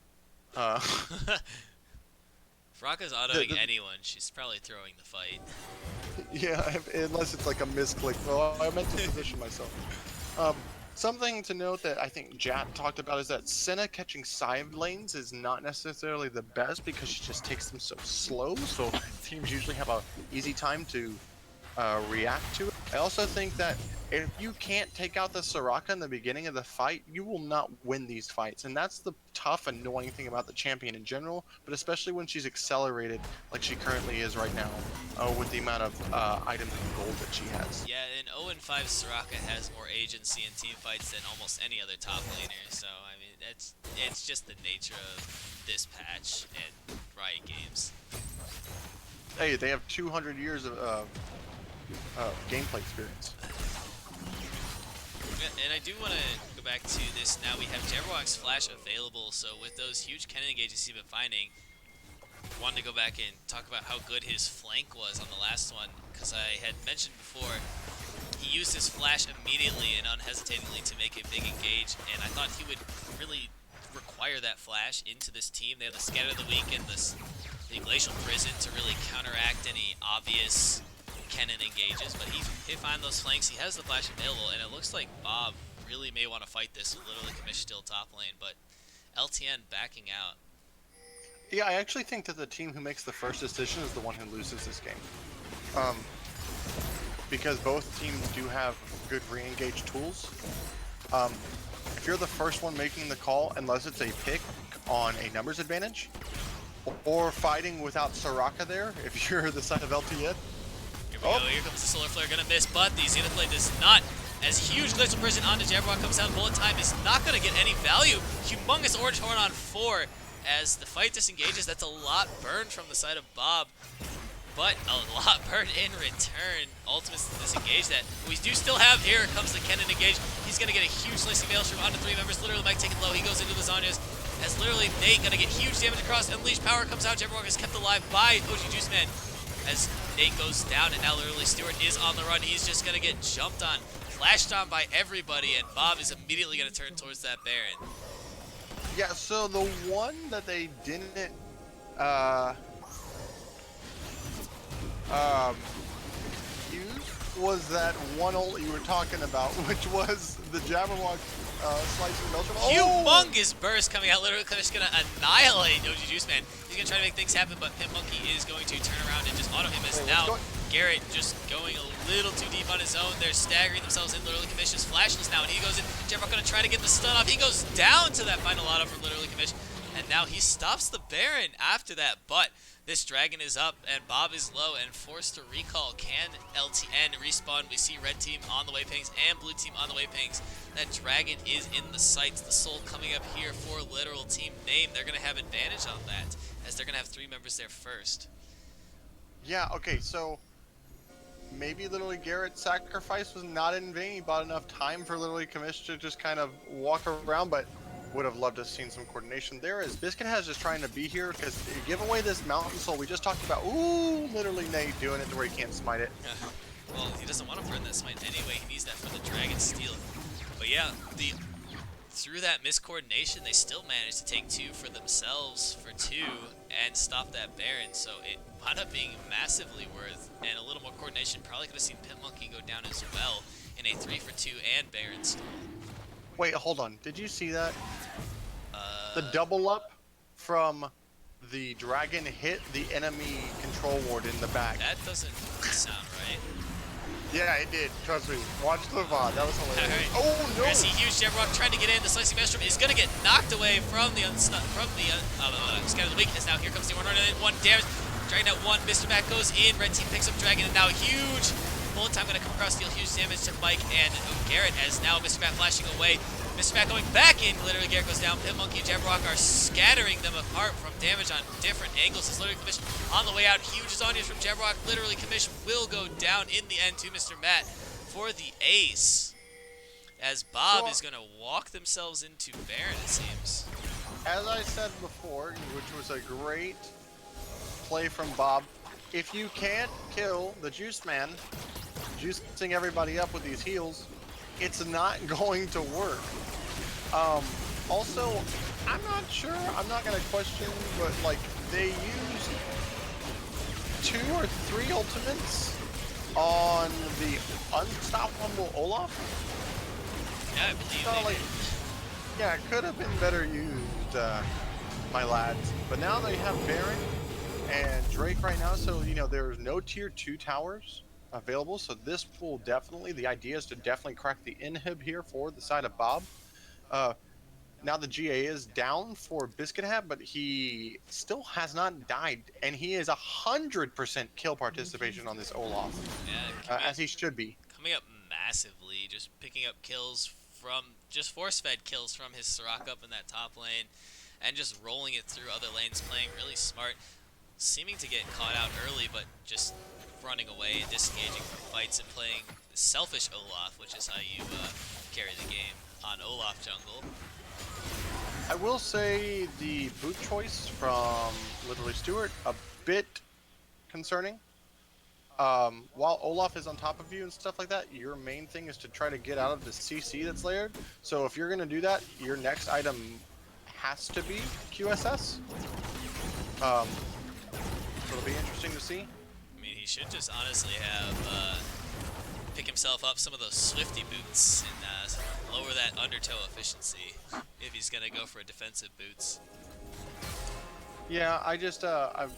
If Raka's autoing anyone, she's probably throwing the fight. Yeah, unless it's like a misclick. Oh, I meant to position myself. Something to note that I think Jat talked about is that Senna catching side lanes is not necessarily the best because she just takes them so slow, so teams usually have a easy time to react to it. I also think that if you can't take out the Soraka in the beginning of the fight, you will not win these fights, and that's the tough, annoying thing about the champion in general, but especially when she's accelerated like she currently is right now, with the amount of items and gold that she has. Yeah, and 0-5 Soraka has more agency in team fights than almost any other top laner. So I mean, it's just the nature of this patch and Riot Games. Hey, they have 200 years of gameplay experience. Yeah, and I do want to go back to this. Now we have Jabberwock's flash available, so with those huge cannon engages he's been finding, wanted to go back and talk about how good his flank was on the last one, because I had mentioned before he used his flash immediately and unhesitatingly to make a big engage, and I thought he would really require that flash into this team. They have the Scatter of the Weak and the Glacial Prison to really counteract any obvious cannon engages, but he find those flanks. He has the flash available, and it looks like Bob really may want to fight this with literally Commish still top lane, but LTN backing out. Yeah, I actually think that the team who makes the first decision is the one who loses this game. Because both teams do have good re-engage tools. If you're the first one making the call, unless it's a pick on a numbers advantage, or fighting without Soraka there, if you're the side of LTN. Here we go, here comes the Solar Flare, gonna miss, but the Xenoblade does not. As huge Glacial Prison onto Jabberwock comes down, bullet time is not gonna get any value. Humongous Orange Horn on 4. As the fight disengages, that's a lot burned from the side of Bob, but a lot burned in return. Ultimates to disengage that. We do still have, here comes the cannon engage. He's going to get a huge slicing maelstrom onto 3 members. Literally, Mike taking low. He goes into lasagnas. As literally, Nate going to get huge damage across. Unleashed power comes out. Jabberwock is kept alive by OG Juice Man. As Nate goes down, and now literally Stewart is on the run. He's just going to get jumped on, flashed on by everybody, and Bob is immediately going to turn towards that Baron. Yeah, so the one that they didn't use was that one ult you were talking about, which was the Jabberwock slicing maelstrom. Humongous burst coming out, literally just gonna annihilate OG Juice Man. He's gonna try to make things happen, but Pimp Monkey is going to turn around and just auto him. As now Garrett just going a little too deep on his own. They're staggering themselves in. Literally Commish is flashless now, and he goes in. Jabberwock gonna try to get the stun off. He goes down to that final auto from literally Commish, and now he stops the Baron after that. But this dragon is up, and Bob is low and forced to recall. Can LTN respawn? We see red team on the way pings and blue team on the way pings. That dragon is in the sights. The soul coming up here for literal team name. They're gonna have advantage on that, as they're gonna have 3 members there first. Yeah, okay, so maybe literally Garrett's sacrifice was not in vain. He bought enough time for literally Commish to just kind of walk around, but would have loved to have seen some coordination there. As Biscuit has just trying to be here, because you give away this Mountain Soul we just talked about. Ooh, literally Nate doing it to where he can't smite it. Well, he doesn't want to burn that smite anyway. He needs that for the Dragon Steel. But yeah, through that miscoordination, they still managed to take 2 for themselves for 2 and stop that Baron. So it wound up being massively worth, and a little more coordination probably could have seen Pimp Monkey go down as well in a 3 for 2 and Baron stall. Wait, hold on. Did you see that? The double up from the dragon hit the enemy control ward in the back. That doesn't sound right. Yeah, it did. Trust me. Watch the VOD. That was hilarious. Right. Oh no! We're gonna see huge Jabberwock trying to get in. The slicing maelstrom is gonna get knocked away from the Scatter of the Weak. As now here comes the 101 damage. Dragon at 1. Mr. Mac goes in. Red team picks up Dragon, and now huge bullet time gonna come across, deal huge damage to Mike and Garrett. As now Mr. Mac flashing away. Mr. Mac going back in. Literally Garrett goes down. Pimp Monkey and Jabberwock are scattering them apart from damage on different angles. As literally Commish on the way out. Huge Zonias from Jabberwock. Literally Commish will go down in the end to Mr. Matt for the ace. As Bob is going to walk themselves into Baron, it seems. As I said before, which was a great play from Bob, if you can't kill the Juice Man, juicing everybody up with these heals, it's not going to work. Also, I'm not sure, I'm not going to question, but like they used 2 or 3 ultimates on the unstoppable Olaf. Yeah, I believe they did. Yeah, it could have been better used, my lads. But now they have Baron and Drake right now, so you know there's no tier 2 towers available, so this will definitely, the idea is to definitely crack the inhib here for the side of Bob. Now the GA is down for Biscuit Hat, but he still has not died, and he is 100% kill participation on this Olaf, Yeah, as he should be. coming up massively, just picking up kills from, just force-fed kills from his Soraka up in that top lane, and just rolling it through other lanes, playing really smart, seeming to get caught out early, but just running away and disengaging from fights and playing selfish Olaf, which is how you carry the game on Olaf jungle. I will say the boot choice from Literally Stewart a bit concerning. While Olaf is on top of you and stuff like that, your main thing is to try to get out of the CC that's layered. So if you're gonna do that, your next item has to be QSS. So it'll be interesting to see. I mean, he should just honestly have pick himself up some of those Swifty boots and lower that undertow efficiency if he's gonna go for a defensive boots. Yeah, I just I'm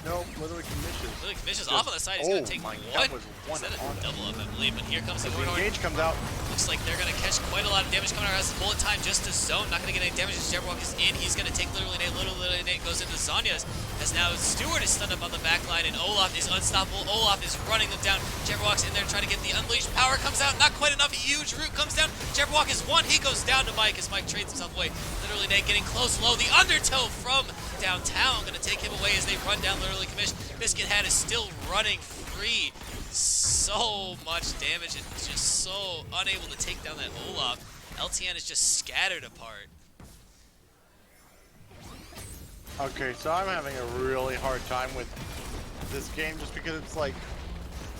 no literally commissions. Literally commissions off on the side. He's gonna take my, one. that was one Instead of on double up, I believe. But here comes the the Warlord. engage comes out. Looks like they're gonna catch quite a lot of damage coming out as the bullet time just to zone. Not gonna get any damage as Jabberwock is in. He's gonna take literally Nate. Literally Nate goes into Zanya's as now Stewart is stunned up on the back line and Olaf is unstoppable. Olaf is running them down. Jabberwock's in there trying to get the unleashed power. Comes out, not quite enough. A huge root comes down. Jabberwock is one. He goes down to Mike as Mike trades himself away. Literally Nate getting close low. The undertow from downtown gonna take him away as they run down literally commission. Biscuit Hat is still running free. So much damage and just so unable to take down that Olaf. LTN is just scattered apart. Okay, so I'm having a really hard time with this game just because it's like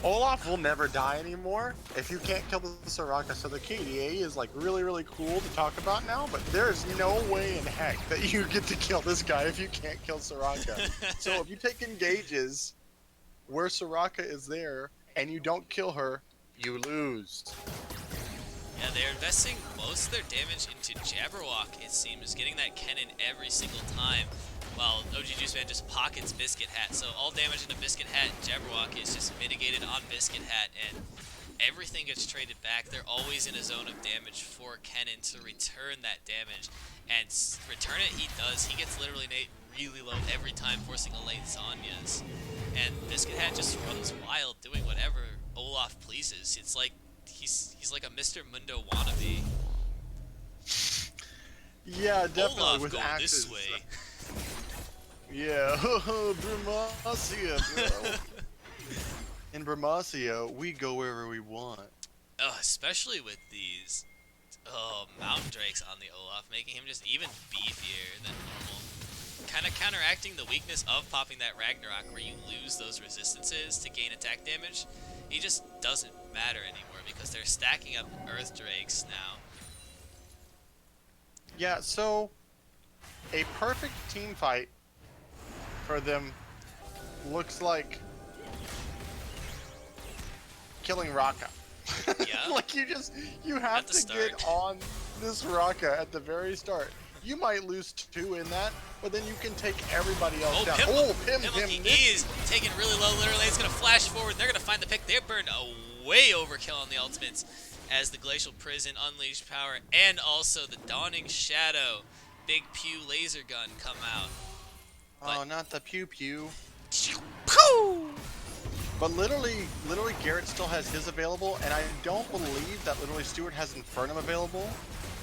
Olaf will never die anymore if you can't kill the Soraka. So the KDA is like really cool to talk about now, but there's no way in heck that you get to kill this guy if you can't kill Soraka. So if you take engages where Soraka is there and you don't kill her, you lose. Yeah, they're investing most of their damage into Jabberwock, it seems, getting that cannon every single time, while OG Juice Man just pockets Biscuit Hat. So all damage into Biscuit Hat and Jabberwock is just mitigated on Biscuit Hat, and everything gets traded back. They're always in a zone of damage for Kennen to return that damage, and return it he does. He gets literally Nate really low every time, forcing a late Zanya's, and Biscuit Hat just runs wild, doing whatever Olaf pleases. It's like he's like a Mr. Mundo wannabe. Yeah, definitely Olaf, with go axes. this way. Yeah, Brahmasia, bro. In Brahmasia, we go wherever we want. Oh, especially with these Mountain Drakes on the Olaf, making him just even beefier than normal. Kind of counteracting the weakness of popping that Ragnarok, where you lose those resistances to gain attack damage. He just doesn't matter anymore because they're stacking up Earth Drakes now. Yeah, so a perfect team fight for them looks like killing Raka. Yeah. Like you have At the to start. get on this Raka at the very start. You might lose 2 in that, but then you can take everybody else down. Pim is taking really low. Literally, it's going to flash forward. They're going to find the pick. They're burned way overkill on the ultimates as the Glacial Prison, Unleashed Power, and also the Dawning Shadow Big Pew laser gun come out. Oh, not the pew pew. Pew! But literally Garrett still has his available, and I don't believe that literally Stewart has Infernum available.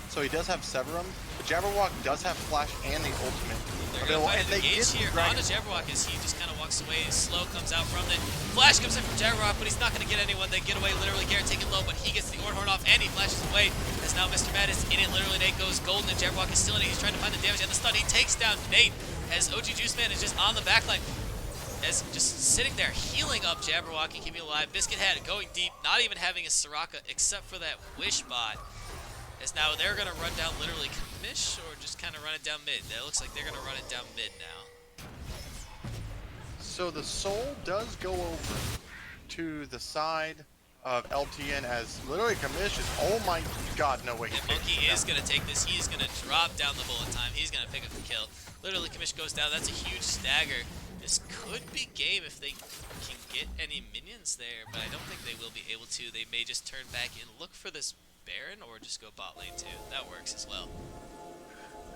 So he does have Severum, but Jabberwock does have Flash and the ultimate. They're going to find the engage here on the Jabberwock as he just kind of walks away. Slow comes out from it. Flash comes in from Jabberwock, but he's not going to get anyone. They get away. Literally, Garrett taking low, but he gets the Ornhorn off and he flashes away. As now Mr. Mad is in it. Literally, Nate goes golden and Jabberwock is still in it. He's trying to find the damage and the stun. He takes down Nate as OG Juice Man is just on the backline. As just sitting there healing up Jabberwock and keeping alive. Biscuit Hat going deep, not even having a Soraka except for that Wish bot. As now they're going to run down literally Commish or just kind of run it down mid. It looks like they're going to run it down mid now. So the Soul does go over to the side of LTN as literally Commish is, oh my god, no way. And Monkey is going to take this. He's going to drop down the bullet time. He's going to pick up the kill. Literally Commish goes down. That's a huge stagger. This could be game if they can get any minions there, but I don't think they will be able to. They may just turn back and look for this Baron or just go bot lane too. That works as well.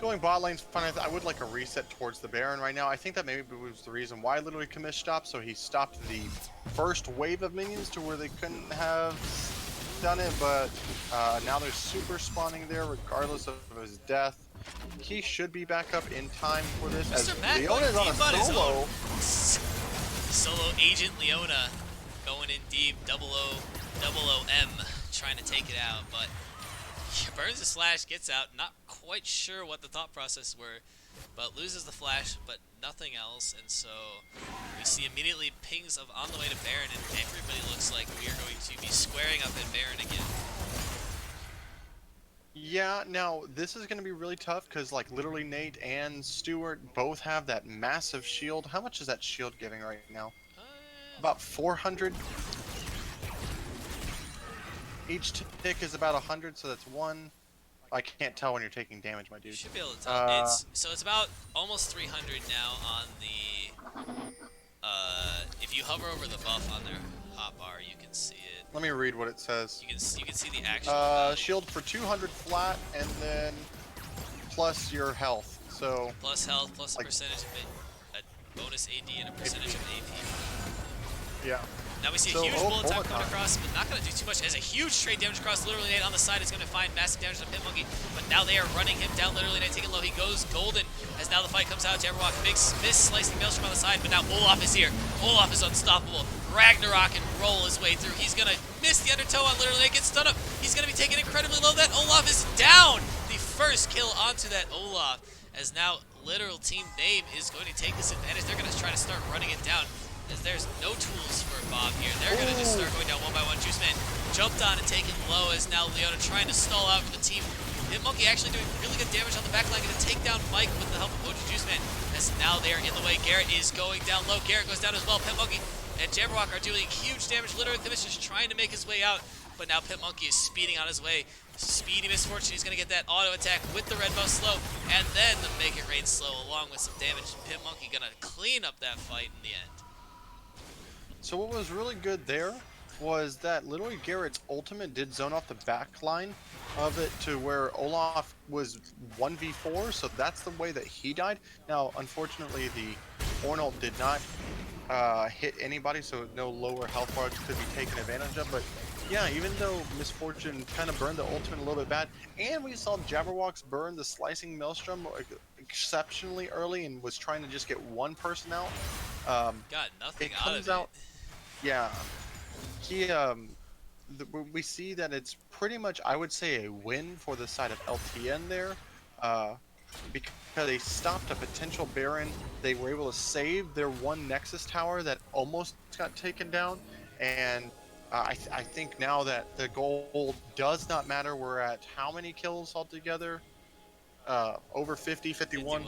Going bot lane's fine. I would like a reset towards the Baron right now. I think that maybe was the reason why literally Commish stopped. So he stopped the first wave of minions to where they couldn't have done it, but now there's super spawning there regardless of his death. He should be back up in time for this as Mr. Matt Leona is on a deep on his solo. own. Solo Agent Leona going in deep, double O M, trying to take it out, but he burns the slash, gets out, not quite sure what the thought process were, but loses the flash, but nothing else, and so we see immediately pings of on the way to Baron, and everybody looks like we are going to be squaring up at Baron again. Yeah, now this is going to be really tough because like literally Nate and Stewart both have that massive shield. How much is that shield giving right now? About 400. Each tick is about 100, so that's one. I can't tell when you're taking damage, my dude. You should be able to tell. It's about almost 300 now on the. If you hover over the buff on their hotbar, you can see it. Let me read what it says. You can see the actual. Shield for 200 flat, and then plus your health. So plus health, plus like, a percentage of it, a bonus AD, and a percentage of AP. Yeah. Now we see a huge bullet time coming across, but not going to do too much as a huge straight damage across. Literally Nate on the side is going to find massive damage on Pit Monkey, but now they are running him down. Literally Nate taking low. He goes golden as now the fight comes out. Jabberwock miss slicing Maelstrom on the side, but now Olaf is here. Olaf is unstoppable. Ragnarok and roll his way through. He's going to miss the undertow on Literally Nate, gets stunned up. He's going to be taken incredibly low. That Olaf is down. The first kill onto that Olaf, as now literal team name is going to take this advantage. They're going to try to start running it down, as there's no tools for Bob here. They're going to just start going down one by one. Juiceman jumped on and taken low, as now Leona trying to stall out for the team. Pit Monkey actually doing really good damage on the backline, going to take down Mike with the help of OG Juiceman, as now they're in the way. Garrett is going down low. Garrett goes down as well. Pit Monkey and Jabberwock are doing huge damage. Literally, Commissioner's trying to make his way out, but now Pit Monkey is speeding on his way. Speedy Misfortune, he's going to get that auto attack with the red buff slow, and then the Make It Rain slow along with some damage. Pit Monkey going to clean up that fight in the end. So what was really good there was that literally Garrett's ultimate did zone off the back line of it to where Olaf was 1v4, so that's the way that he died. Now, unfortunately, the Ornalt did not hit anybody, so no lower health bars could be taken advantage of, but yeah, even though Misfortune kind of burned the ultimate a little bit bad, and we saw Jabberwock's burn the slicing Maelstrom exceptionally early and was trying to just get one person out. Got nothing it comes out. Yeah, we see that it's pretty much, I would say, a win for the side of LTN there, because they stopped a potential Baron. They were able to save their one Nexus tower that almost got taken down, and I think now that the goal does not matter. We're at how many kills altogether? Over 50, 51.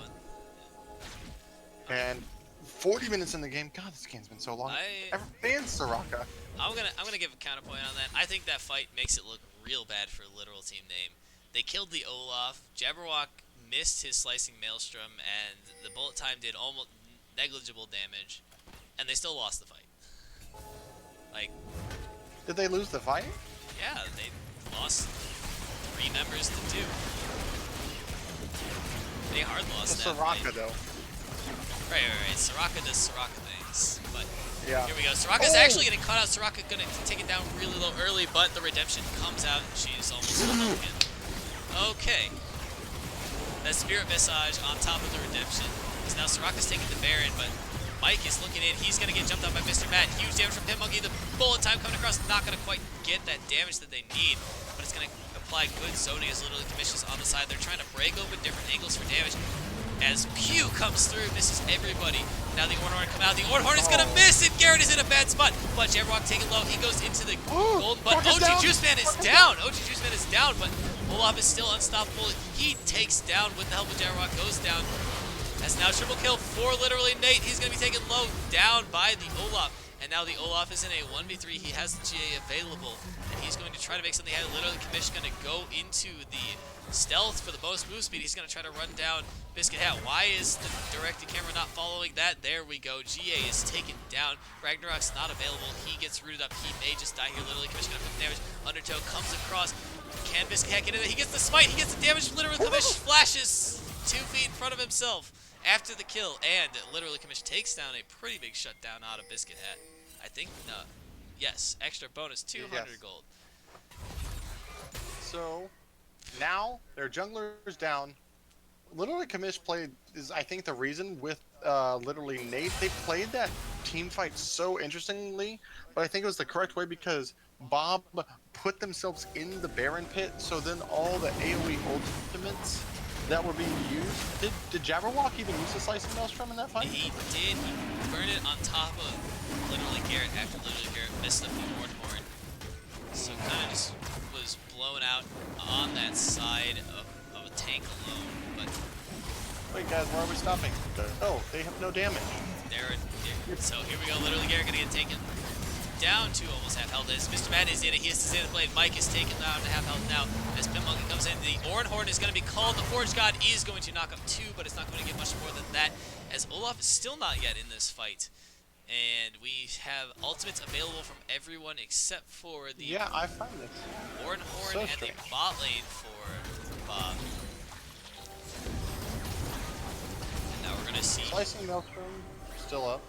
And 40 minutes in the game. God, this game's been so long. And Soraka. I'm gonna give a counterpoint on that. I think that fight makes it look real bad for literal team name. They killed the Olaf. Jabberwock missed his slicing Maelstrom, and the bullet time did almost negligible damage, and they still lost the fight. Like, did they lose the fight? Yeah, they lost 3 members to 2. They hard lost that Soraka fight. though. Right. Soraka does Soraka things, but yeah. Here we go. Soraka's actually getting caught out. Soraka gonna take it down really low early, but the redemption comes out, and she's almost full health again. Okay. That Spirit Visage on top of the redemption. Because now Soraka's taking the Baron, but Mike is looking in. He's going to get jumped out by Mr. Matt. Huge damage from Pit Monkey. The bullet time coming across, not going to quite get that damage that they need, but it's going to apply good zoning as literally Commission's on the side. They're trying to break open different angles for damage. As Pew comes through, misses everybody. Now the Ornhorn come out. The Ornhorn is going to miss, and Garrett is in a bad spot. But Jabberwock taking low. He goes into the gold, but OG Juiceman is down. OG Juiceman is down, but Olaf is still unstoppable. He takes down with the help of Jabberwock, goes down. As now triple kill for literally Nate. He's going to be taken low, down by the Olaf. And now the Olaf is in a 1v3. He has the GA available, and he's going to try to make something happen. Literally, Commission going to go into the stealth for the bonus move speed. He's going to try to run down Biscuit Hat. Why is the directed camera not following that? There we go. GA is taken down. Ragnarok's not available. He gets rooted up. He may just die here. Literally, Commission going to put the damage. Undertow comes across. Can Biscuit Hat get in there? He gets the smite. He gets the damage. Literally, Commission flashes 2 feet in front of himself after the kill, and literally Commission takes down a pretty big shutdown out of Biscuit Hat. I think, no. Yes, extra bonus, 200 gold. So now their jungler's down. Literally, Kamish played is I think the reason with literally Nate. They played that team fight so interestingly, but I think it was the correct way because Bob put themselves in the Baron pit. So then all the AOE ultimates that were being used. Did Jabberwock even use the slicing maelstrom in that fight? He did. He burned it on top of literally Garrett after literally Garrett missed the horn. So kind of just was blown out on that side of a tank alone. But wait, guys, why are we stopping? Oh, they have no damage. So here we go. Literally Garrett gonna get taken down to almost half health as Mr. Madden is in it. He has to stay in the blade. Mike is taken down to half health now as Pim Monkey comes in. The Horn is going to be called. The Forge God is going to knock up 2, but it's not going to get much more than that as Olaf is still not yet in this fight. And we have ultimates available from everyone except for the I find this Horn so and strange. the bot lane for Bob. And now we're going to see Slicing Maelstrom still up.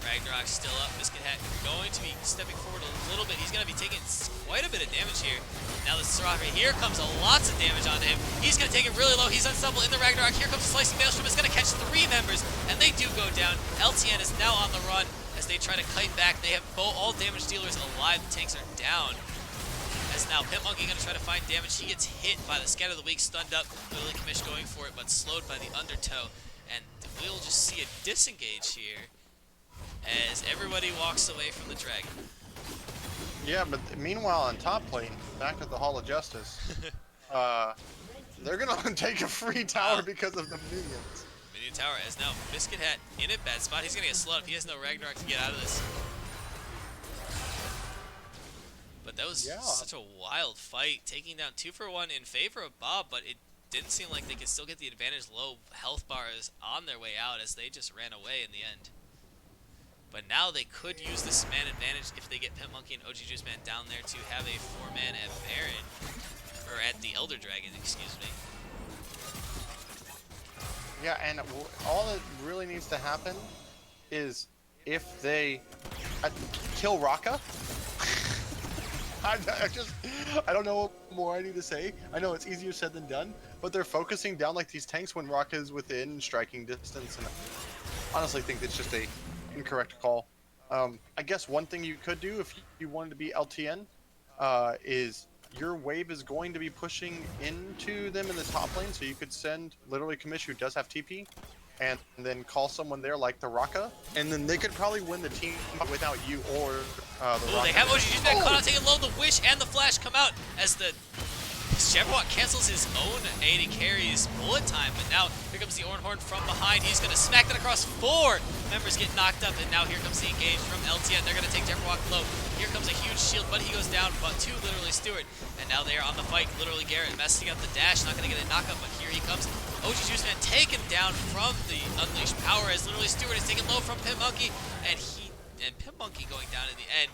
Ragnarok still up. Biscuit Hat going to be stepping forward a little bit. He's going to be taking quite a bit of damage here. Now the Seraph right here comes lots of damage onto him. He's going to take it really low. He's unstoppable in the Ragnarok. Here comes the Slicing Maelstrom. It's going to catch 3 members, and they do go down. LTN is now on the run as they try to kite back. They have all damage dealers alive. The tanks are down. As now Pimp Monkey going to try to find damage. He gets hit by the Scatter of the Weak, stunned up. Lily Commish going for it, but slowed by the Undertow. And we'll just see a disengage here as everybody walks away from the dragon. Yeah, but meanwhile on top lane, back at the Hall of Justice, they're gonna take a free tower because of the minions. Minion tower as now Biscuit Hat in a bad spot. He's gonna get slowed up. He has no Ragnarok to get out of this. But that was such a wild fight, taking down 2 for 1 in favor of Bob, but it didn't seem like they could still get the advantage. Low health bars on their way out as they just ran away in the end. But now they could use this man advantage if they get Pimp Monkey and OG Juice Man down there to have a 4-man at Baron, or at the Elder Dragon, excuse me. Yeah, and all that really needs to happen is if they kill Raka. I don't know what more I need to say. I know it's easier said than done, but they're focusing down like these tanks when Raka is within striking distance, and I honestly think it's just a incorrect call. I guess one thing you could do if you wanted to be LTN is your wave is going to be pushing into them in the top lane, so you could send literally Kamish, who does have TP, and then call someone there like the Raka, and then they could probably win the team without you or the Raka. They have OG Juice Man caught out, taking low. The Wish and the Flash come out as the Jabberwock cancels his own AD carries bullet time, but now here comes the Horn from behind. He's going to smack that across 4 members, get knocked up, and now here comes the engage from LTN. They're going to take Jabberwock low. Here comes a huge shield, but he goes down, but to literally Stewart, and now they are on the fight. Literally Garrett messing up the dash, not going to get a knockup, but here he comes. OG Juice Man taken down from the Unleashed Power as literally Stewart is taken low from Pimp Monkey, and Pimp Monkey going down in the end.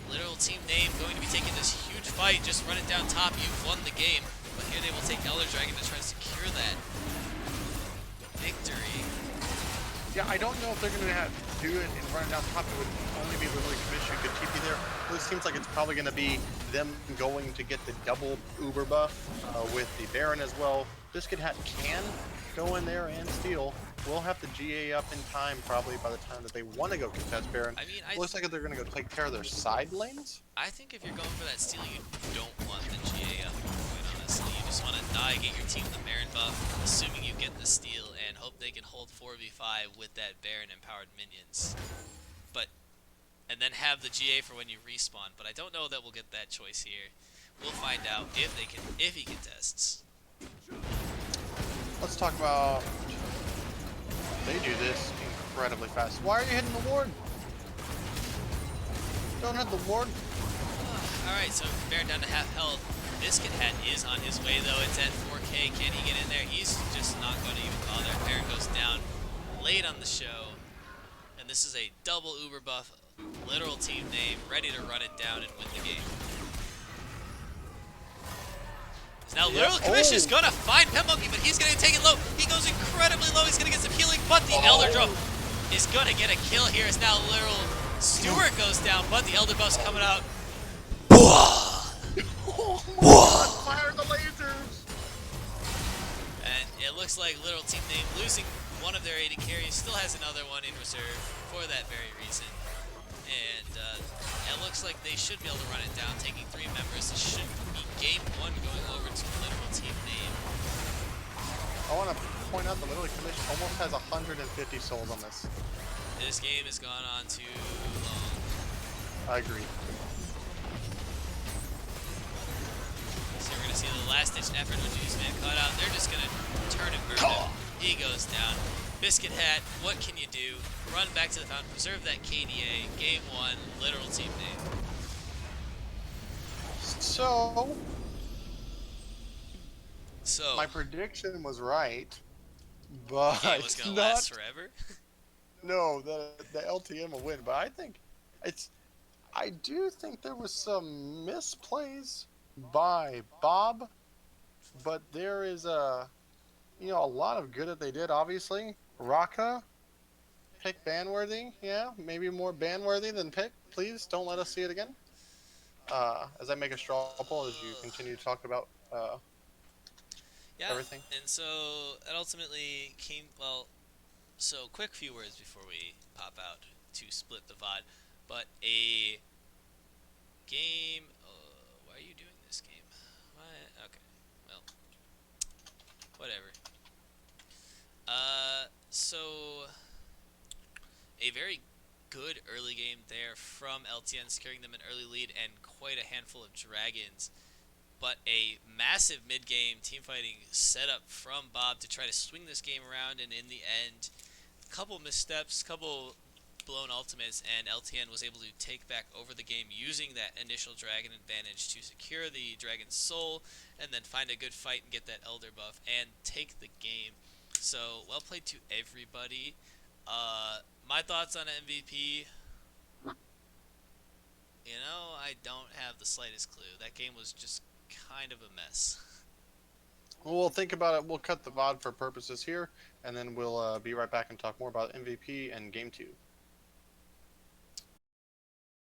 Literal team name going to be taking this huge fight. Just run it down top. You've won the game. But here they will take Elder Dragon to try to secure that victory. Yeah, I don't know if they're going to do it and run it down top. It would only be literally Kamish who could TP there. It seems like it's probably going to be them going to get the double Uber buff with the Baron as well. Biscuit Hat can go in there and steal. We'll have the GA up in time probably by the time that they want to go contest Baron. I mean, looks like they're going to go take care of their side lanes. I think if you're going for that steal, you don't want the GA up, quite honestly. You just want to die, get your team the Baron buff, assuming you get the steal, and hope they can hold 4v5 with that Baron empowered minions. And then have the GA for when you respawn. But I don't know that we'll get that choice here. We'll find out if he contests. Let's talk about. They do this incredibly fast. Why are you hitting the ward? Don't hit the ward. Alright, so Baron down to half health. Biscuit Hat is on his way though. It's at 4k. Can he get in there? He's just not going to even bother. Baron goes down late on the show. And this is a double Uber buff. Literal team name. Ready to run it down and win the game. Now Literal Commish is gonna find Pimp Monkey, but he's gonna take it low. He goes incredibly low. He's gonna get some healing, but the Elder Drum is gonna get a kill here. As now Literal Stewart goes down, but the Elder buff's coming out. Oh my god, fire the lasers! And it looks like Little Team Name losing one of their AD carries still has another one in reserve for that very reason. And it looks like they should be able to run it down, taking 3 members. This should be game 1 going over to Literal Team Name. I want to point out the Literally Commission almost has 150 souls on this. This game has gone on too long. I agree. So we're going to see the last-ditch effort with Juice Man caught out. They're just going to turn and burn him. He goes down. Biscuit Hat, what can you do? Run back to the fountain, preserve that KDA. Game 1, Literal Team Name. So, So, my prediction was right, but the game was going to last forever. No, the LTN will win, but I do think there was some misplays by Bob, but there is a lot of good that they did. Obviously, Raka, pick banworthy, yeah, maybe more banworthy than pick. Please don't let us see it again. As I make a straw poll, as you continue to talk about Yeah, everything. and so it ultimately came, well, so quick few words before we pop out to split the VOD, but a game, why are you doing this game? Why, okay, well, whatever. So a very good early game there from LTN, securing them an early lead and quite a handful of dragons. But a massive mid-game teamfighting setup from Bob to try to swing this game around, and in the end, a couple missteps, couple blown ultimates, and LTN was able to take back over the game using that initial dragon advantage to secure the dragon's soul, and then find a good fight and get that elder buff and take the game. So well played to everybody. My thoughts on MVP. I don't have the slightest clue. That game was just kind of a mess. We'll think about it. We'll cut the VOD for purposes here, and then we'll be right back and talk more about MVP and Game 2.